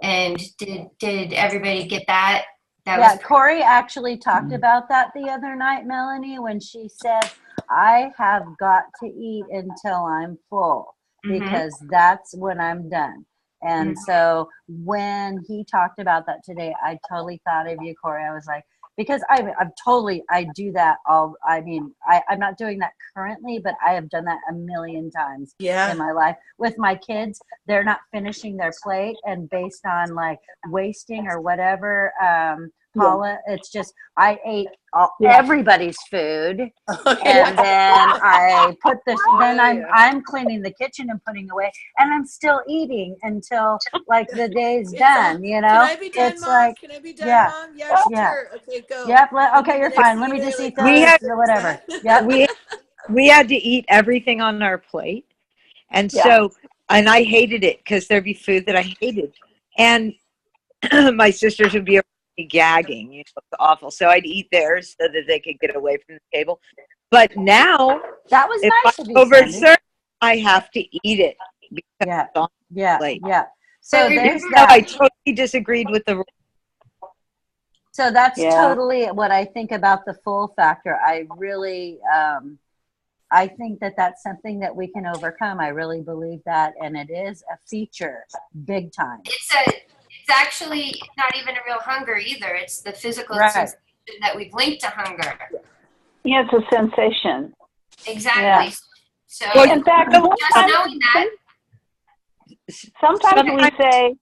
And did everybody get that? Yeah, Corey actually talked about that the other night, Melanie, when she said, I have got to eat until I'm full because that's when I'm done. And so when he talked about that today, I totally thought of you, Corey. I was like, because I do that I'm not doing that currently, but I have done that a million times in my life with my kids. They're not finishing their plate, and based on like wasting or whatever, Paula, it's just, I ate everybody's food, and then I put this, then I'm cleaning the kitchen and putting away, and I'm still eating until like the day's done, you know? Can I be done, it's Mom? like, Can I be done, yeah, Mom? Yeah, yeah. sure. Okay, go. Yep. Okay, you're fine. Let me just eat this or whatever. Yep. We had to eat everything on our plate. And so, and I hated it because there'd be food that I hated. And my sisters would be gagging, you know, it's awful. So I'd eat theirs so that they could get away from the table. But now, that was if nice I'm of you, overserved, I have to eat it. Yeah. Plate. Yeah. So there's No, that. I totally disagreed with the. So that's totally what I think about the full factor. I really, I think that that's something that we can overcome. I really believe that, and it is a feature, big time. It's actually not even a real hunger either. It's the physical sensation that we've linked to hunger. Yeah, it's a sensation. Exactly. Yeah. So Well, in fact, just knowing that. Sometimes we say,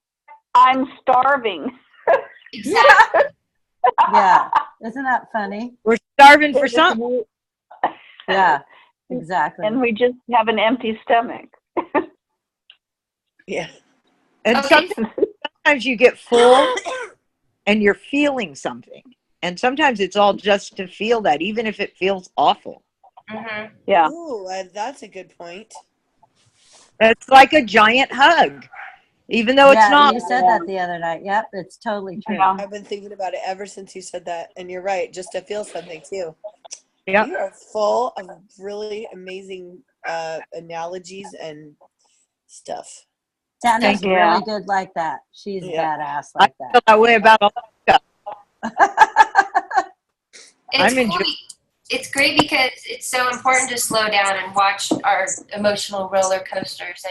I'm starving. Exactly. Yeah. Isn't that funny? We're starving for something. Yeah, exactly. And we just have an empty stomach. Yeah. And sometimes you get full and you're feeling something. And sometimes it's all just to feel that, even if it feels awful. Yeah. Ooh, that's a good point. It's like a giant hug, even though it's not. You said that the other night. Yep, it's totally true. Yeah. I've been thinking about it ever since you said that, and you're right, just to feel something too. Yeah. You are full of really amazing analogies and stuff. Santa's really good like that. She's badass like I feel that way about all stuff. I'm enjoying. It's great because it's so important to slow down and watch our emotional roller coasters.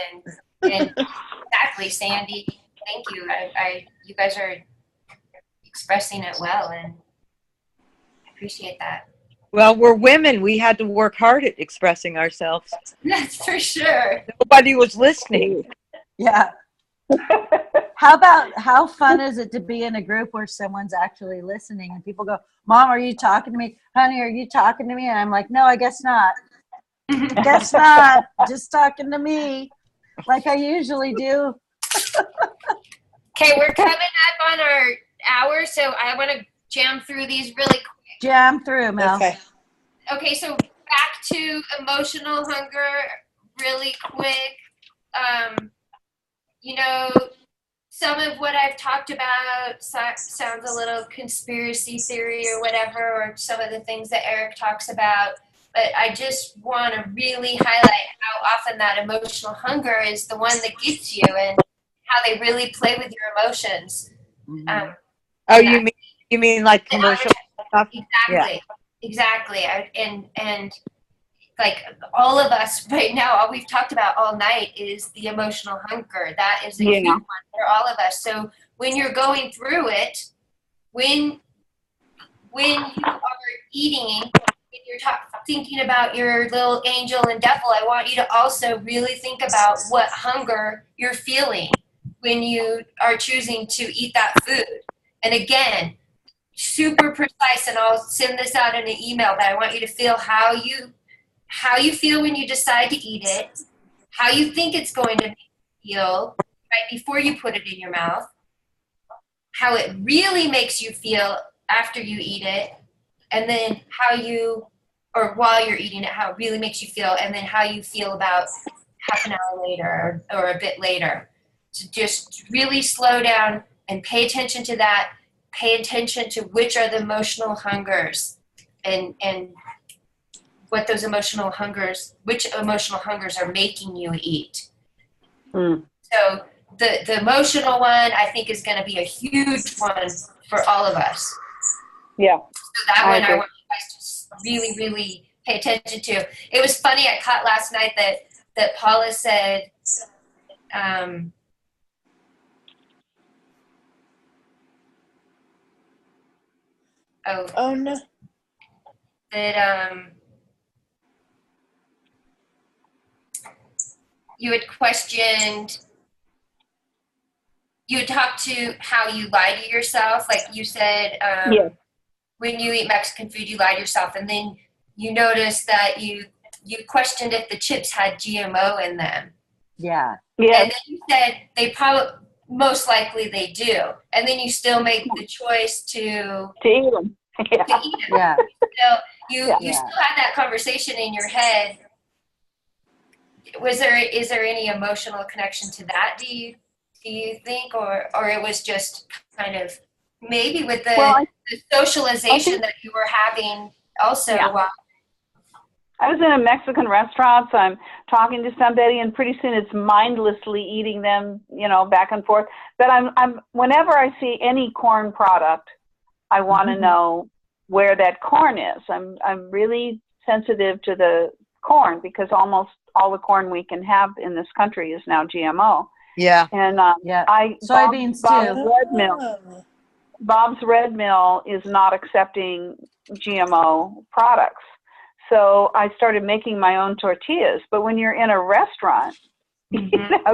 And exactly, Sandy. Thank you. You guys are expressing it well, and I appreciate that. Well, we're women. We had to work hard at expressing ourselves. That's for sure. Nobody was listening. Yeah. how fun is it to be in a group where someone's actually listening and people go, Mom, are you talking to me? Honey, are you talking to me? And I'm like, no, I guess not. Guess not. Just talking to me like I usually do. Okay, we're coming up on our hour, so I want to jam through these really quick. Jam through, Mel. Okay, so back to emotional hunger really quick. You know, some of what I've talked about sounds a little conspiracy theory or whatever, or some of the things that Eric talks about. But I just want to really highlight how often that emotional hunger is the one that gets you, and how they really play with your emotions. Oh, you mean like commercial stuff? Exactly. And like all of us right now, all we've talked about all night is the emotional hunger. That is a huge one for all of us. So when you're going through it, when you are eating, when you're thinking about your little angel and devil, I want you to also really think about what hunger you're feeling when you are choosing to eat that food. And again, super precise, and I'll send this out in an email, but I want you to feel how you feel when you decide to eat it, how you think it's going to make you feel right before you put it in your mouth, how it really makes you feel after you eat it, and then or while you're eating it, how it really makes you feel, and then how you feel about half an hour later or a bit later. So just really slow down and pay attention to that. Pay attention to which are the emotional hungers and what those which emotional hungers are making you eat. So the emotional one, I think, is going to be a huge one for all of us. Yeah. So that one I want you guys to really, really pay attention to. It was funny, I caught last night that Paula said, oh no. That you had questioned, you had talked to how you lie to yourself. Like you said, when you eat Mexican food, you lie to yourself. And then you noticed that you questioned if the chips had GMO in them. Yeah. And then you said they probably, most likely they do. And then you still make the choice to eat them. Yeah. So you still had that conversation in your head. Is there any emotional connection to that, do you think, or it was just kind of maybe with the socialization that you were having also? I was in a Mexican restaurant, so I'm talking to somebody, and pretty soon it's mindlessly eating them, back and forth. But I'm whenever I see any corn product, I want to know where that corn is. I'm really sensitive to the corn because almost all the corn we can have in this country is now GMO. Yeah. And soybeans too. Bob's Red Mill is not accepting GMO products. So I started making my own tortillas. But when you're in a restaurant, you get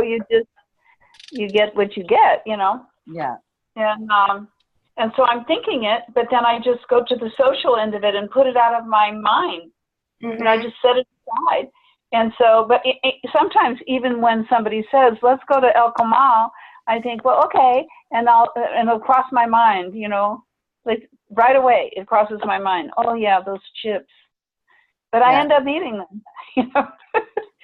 what you get, Yeah. And so I'm thinking it, but then I just go to the social end of it and put it out of my mind. And I just set it aside. And so, but sometimes even when somebody says, let's go to El Comal, I think, well, okay. And it'll cross my mind, like right away, it crosses my mind. Oh yeah, those chips. But I end up eating them,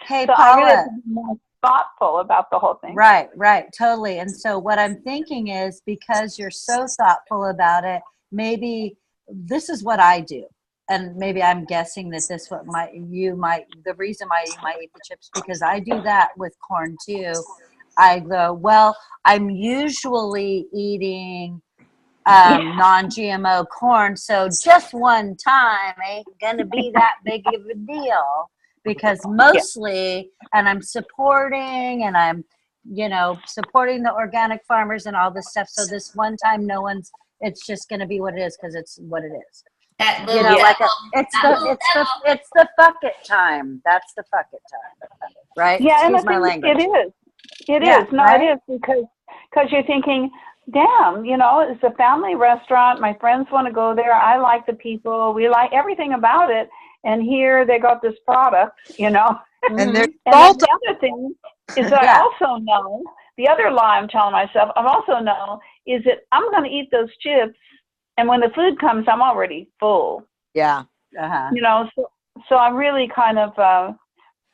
Hey, so Paula. I'm going to be more thoughtful about the whole thing. Right, totally. And so what I'm thinking is, because you're so thoughtful about it, maybe this is what I do. And maybe I'm guessing that the reason why you might eat the chips, because I do that with corn too. I go, well, I'm usually eating non-GMO corn, so just one time ain't gonna be that big of a deal, because mostly, and I'm supporting the organic farmers and all this stuff, so this one time it's just gonna be what it is, because it's what it is. That It's the fuck it time. That's the fuck it time, right? Yeah, Excuse and I my think language. it is. It is. No, right? It is, because because you're thinking, damn, you know, it's a family restaurant. My friends want to go there. I like the people. We like everything about it. And here they got this product, you know. And there's And then salt. the other thing is that I also know, the other lie I'm telling myself, I also know is that I'm going to eat those chips. And when the food comes, I'm already full. Yeah. You know, so I'm really kind of,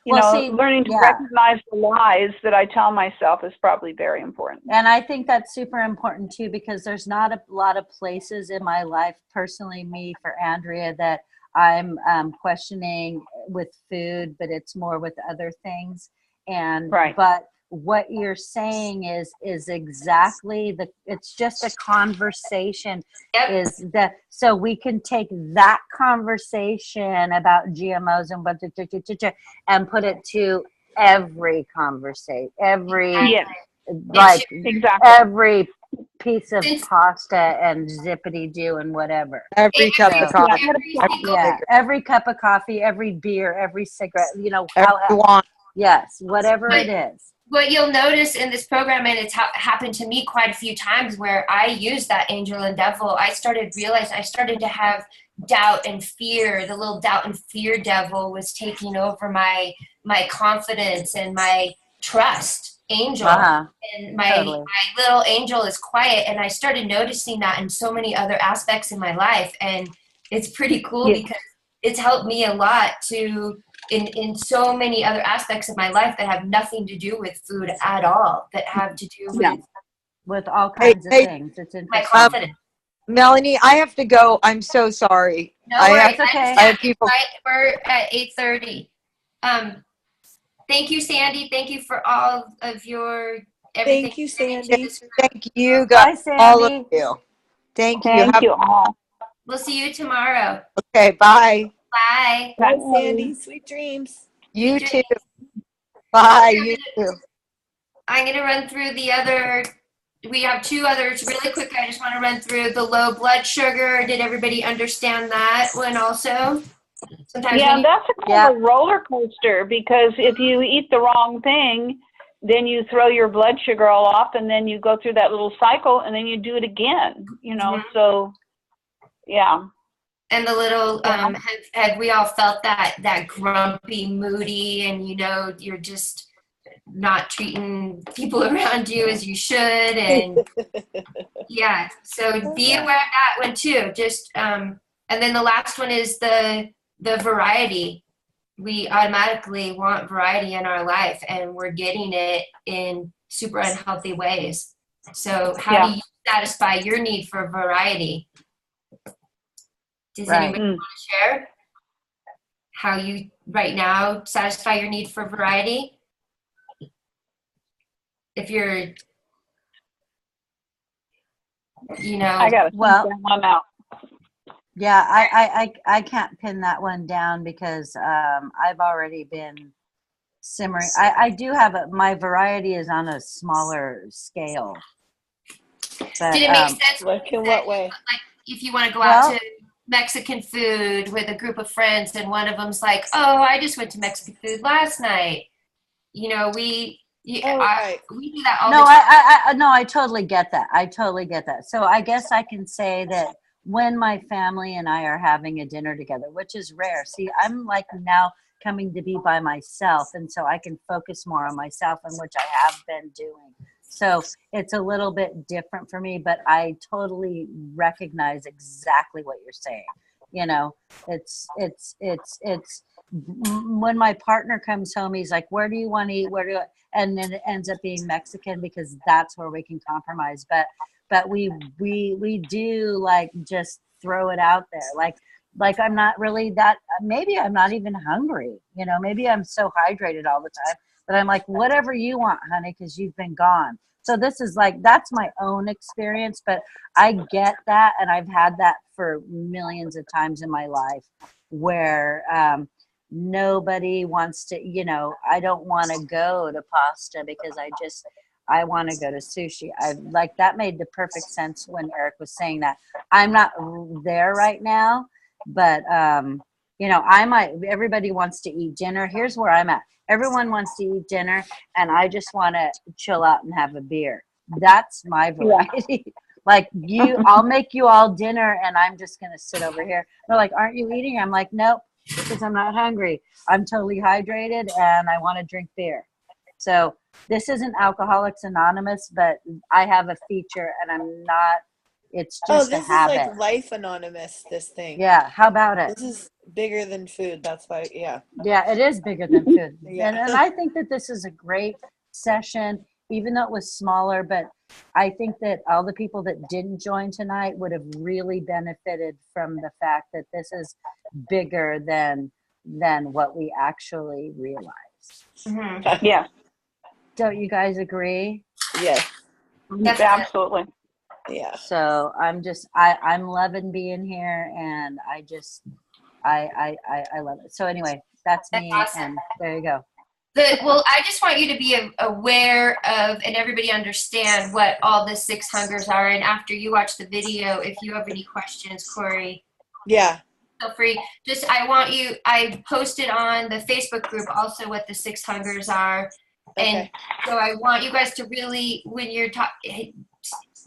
learning to recognize the lies that I tell myself is probably very important. And I think that's super important too, because there's not a lot of places in my life, personally, me for Andrea, that I'm questioning with food, but it's more with other things. And but what you're saying is exactly it's just a conversation. Is that so we can take that conversation about GMOs and put it to every conversation, every every piece of pasta and zippity doo and whatever. Every cup of coffee. Every cup of coffee, every beer, every cigarette, you know, yes, whatever it is. What you'll notice in this program, and it's happened to me quite a few times where I use that angel and devil, I started to have doubt and fear. The little doubt and fear devil was taking over my confidence and my trust angel. And my little angel is quiet. And I started noticing that in so many other aspects in my life. And it's pretty cool because it's helped me a lot to in so many other aspects of my life that have nothing to do with food at all, that have to do with all kinds of things. It's my confidence. Melanie, I have to go. I'm so sorry. No worries. Okay. I have people. We're at 8:30. Thank you, Sandy. Thank you for all of your everything. Thank you, Sandy. Thank you, guys. Bye, All of Sandy. you. Thank you. Thank you all. We'll see you tomorrow. Okay, bye. Bye. Bye, Sandy. Sweet dreams. You too. Bye. You too. I'm going to run through the other. We have two others really quick. I just want to run through the low blood sugar. Did everybody understand that one also? Sometimes that's a kind of a roller coaster, because if you eat the wrong thing, then you throw your blood sugar all off, and then you go through that little cycle, and then you do it again, you know, so, yeah. And the little, have we all felt that grumpy, moody, and, you know, you're just not treating people around you as you should, and so be aware of that one too. Just, and then the last one is the variety. We automatically want variety in our life, and we're getting it in super unhealthy ways. So how do you satisfy your need for variety? Does anybody want to share how you right now satisfy your need for variety? If you're, you know, I gotta think that one out. Yeah, I can't pin that one down because I've already been simmering. I do have my variety is on a smaller scale. But, did it make sense? Like in what way? Like if you want to go out to Mexican food with a group of friends, and one of them's like, "Oh, I just went to Mexican food last night." You know, we do that all the time. I totally get that. I totally get that. So I guess I can say that when my family and I are having a dinner together, which is rare. See, I'm like now coming to be by myself, and so I can focus more on myself, and which I have been doing. So it's a little bit different for me, but I totally recognize exactly what you're saying. You know, it's when my partner comes home, he's like, "Where do you want to eat? And then it ends up being Mexican because that's where we can compromise. But we do like just throw it out there. Like I'm not really that, maybe I'm not even hungry, you know, maybe I'm so hydrated all the time that I'm like, whatever you want, honey, because you've been gone. So this is like, that's my own experience, but I get that. And I've had that for millions of times in my life where nobody wants to, you know, I don't want to go to pasta because I want to go to sushi. I like that made the perfect sense when Eric was saying that. I'm not there right now, but you know, everybody wants to eat dinner. Here's where I'm at. Everyone wants to eat dinner, and I just want to chill out and have a beer. That's my variety. Like I'll make you all dinner and I'm just going to sit over here. They're like, aren't you eating? I'm like, nope, because I'm not hungry. I'm totally hydrated and I want to drink beer. So this isn't Alcoholics Anonymous, but I have a feature and I'm not, it's just a habit. This is like Life Anonymous, this thing. Yeah, how about it? This is bigger than food. That's why, yeah. Yeah, it is bigger than food. Yeah. And I think that this is a great session, even though it was smaller, but I think that all the people that didn't join tonight would have really benefited from the fact that this is bigger than what we actually realize. Mhm. Yeah. Don't you guys agree? Yes. Definitely. Absolutely. Yeah. So I'm loving being here, and I love it. So anyway, that's me. That's awesome. And there you go. Well, I just want you to be aware of, and everybody understand what all the 6 hungers are. And after you watch the video, if you have any questions, Corey, Yeah. feel free. I posted on the Facebook group also what the 6 hungers are. And Okay. so I want you guys to really, when you're talking,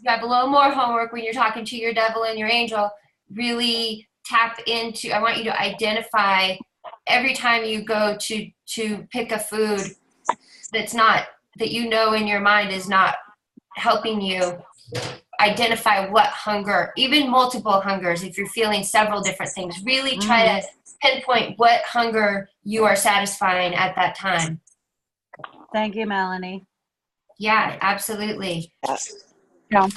you have a little more homework when you're talking to your devil and your angel, really tap into, I want you to identify every time you go to pick a food that's not, that you know in your mind is not helping you, identify what hunger, even multiple hungers, if you're feeling several different things, really try to pinpoint what hunger you are satisfying at that time. Thank you, Melanie. Yeah, absolutely. Yeah.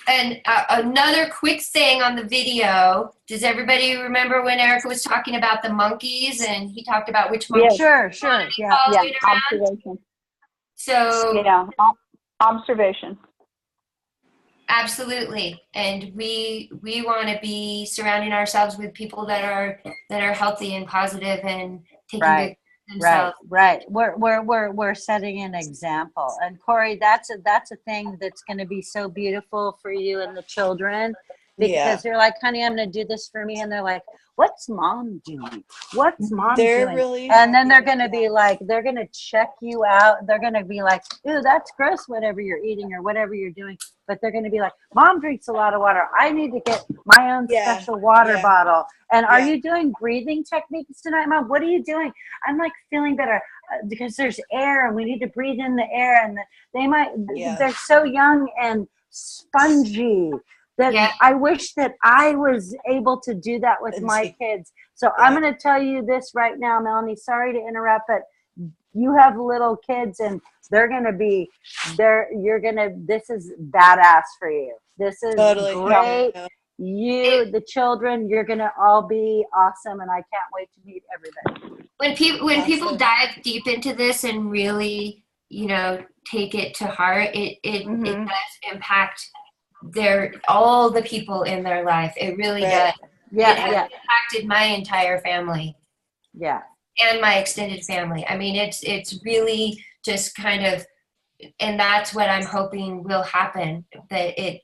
And another quick thing on the video, does everybody remember when Erica was talking about the monkeys and he talked about which monkey? Sure. Yeah. following around? Observation. So Yeah. Observation. absolutely. And we want to be surrounding ourselves with people that are healthy and positive and taking good care of themselves. Right. We're setting an example. And Corey, that's a thing that's going to be so beautiful for you and the children, because they're like, honey, I'm going to do this for me. And they're like, what's mom doing? What's mom doing? Really and then they're going to be like, they're going to check you out. They're going to be like, ooh, that's gross, whatever you're eating or whatever you're doing. But they're going to be like, mom drinks a lot of water. I need to get my own special water bottle. And are you doing breathing techniques tonight, Mom? What are you doing? I'm like feeling better because there's air and we need to breathe in the air. And they might, they're so young and spongy that I wish that I was able to do that with my kids. So I'm going to tell you this right now, Melanie, sorry to interrupt, but you have little kids and they're going to be there. This is badass for you. This is great. The children, you're going to all be awesome. And I can't wait to meet everybody. When people dive deep into this and really, take it to heart, it does impact all the people in their life. It really does. It has impacted my entire family. Yeah. And my extended family. I mean, it's really just kind of, and that's what I'm hoping will happen. That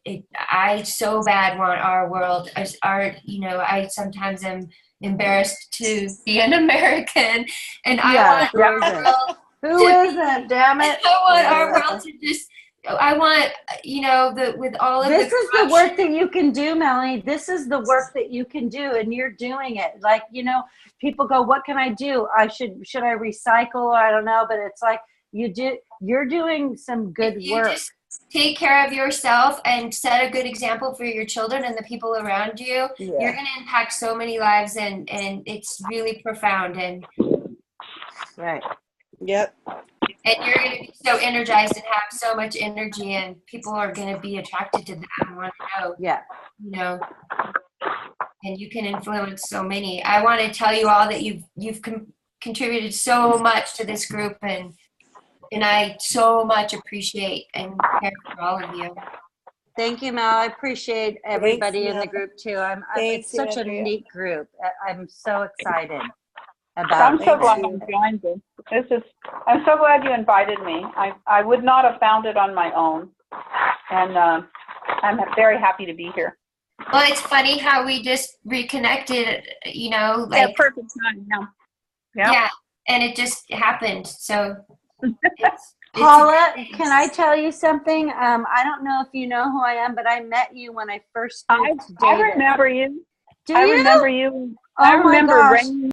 I so bad want our world, I sometimes am embarrassed to be an American, and I want our world. Who isn't? Damn it! I want our world to just. I want, with all of this is the work that you can do, Melanie. This is the work that you can do, and you're doing it. Like, people go, what can I do? Should I recycle? I don't know, but it's like you're doing some good work. Just take care of yourself and set a good example for your children and the people around you. You're going to impact so many lives, and it's really profound. And right. Yep. And you're going to be so energized and have so much energy, and people are going to be attracted to that and want to know. Yeah. And you can influence so many. I want to tell you all that you've contributed so much to this group, and I so much appreciate and care for all of you. Thank you, Mel. I appreciate everybody in the group too. It's such a neat group. I'm so excited. I'm so glad you joined this. I'm so glad you invited me. I would not have found it on my own, and I'm very happy to be here. Well, it's funny how we just reconnected. Perfect time. Yeah, and it just happened. So Paula, can I tell you something? I don't know if you know who I am, but I met you when I first I moved to Dayton. remember you. Do I you? remember you. Oh I my remember gosh. Rain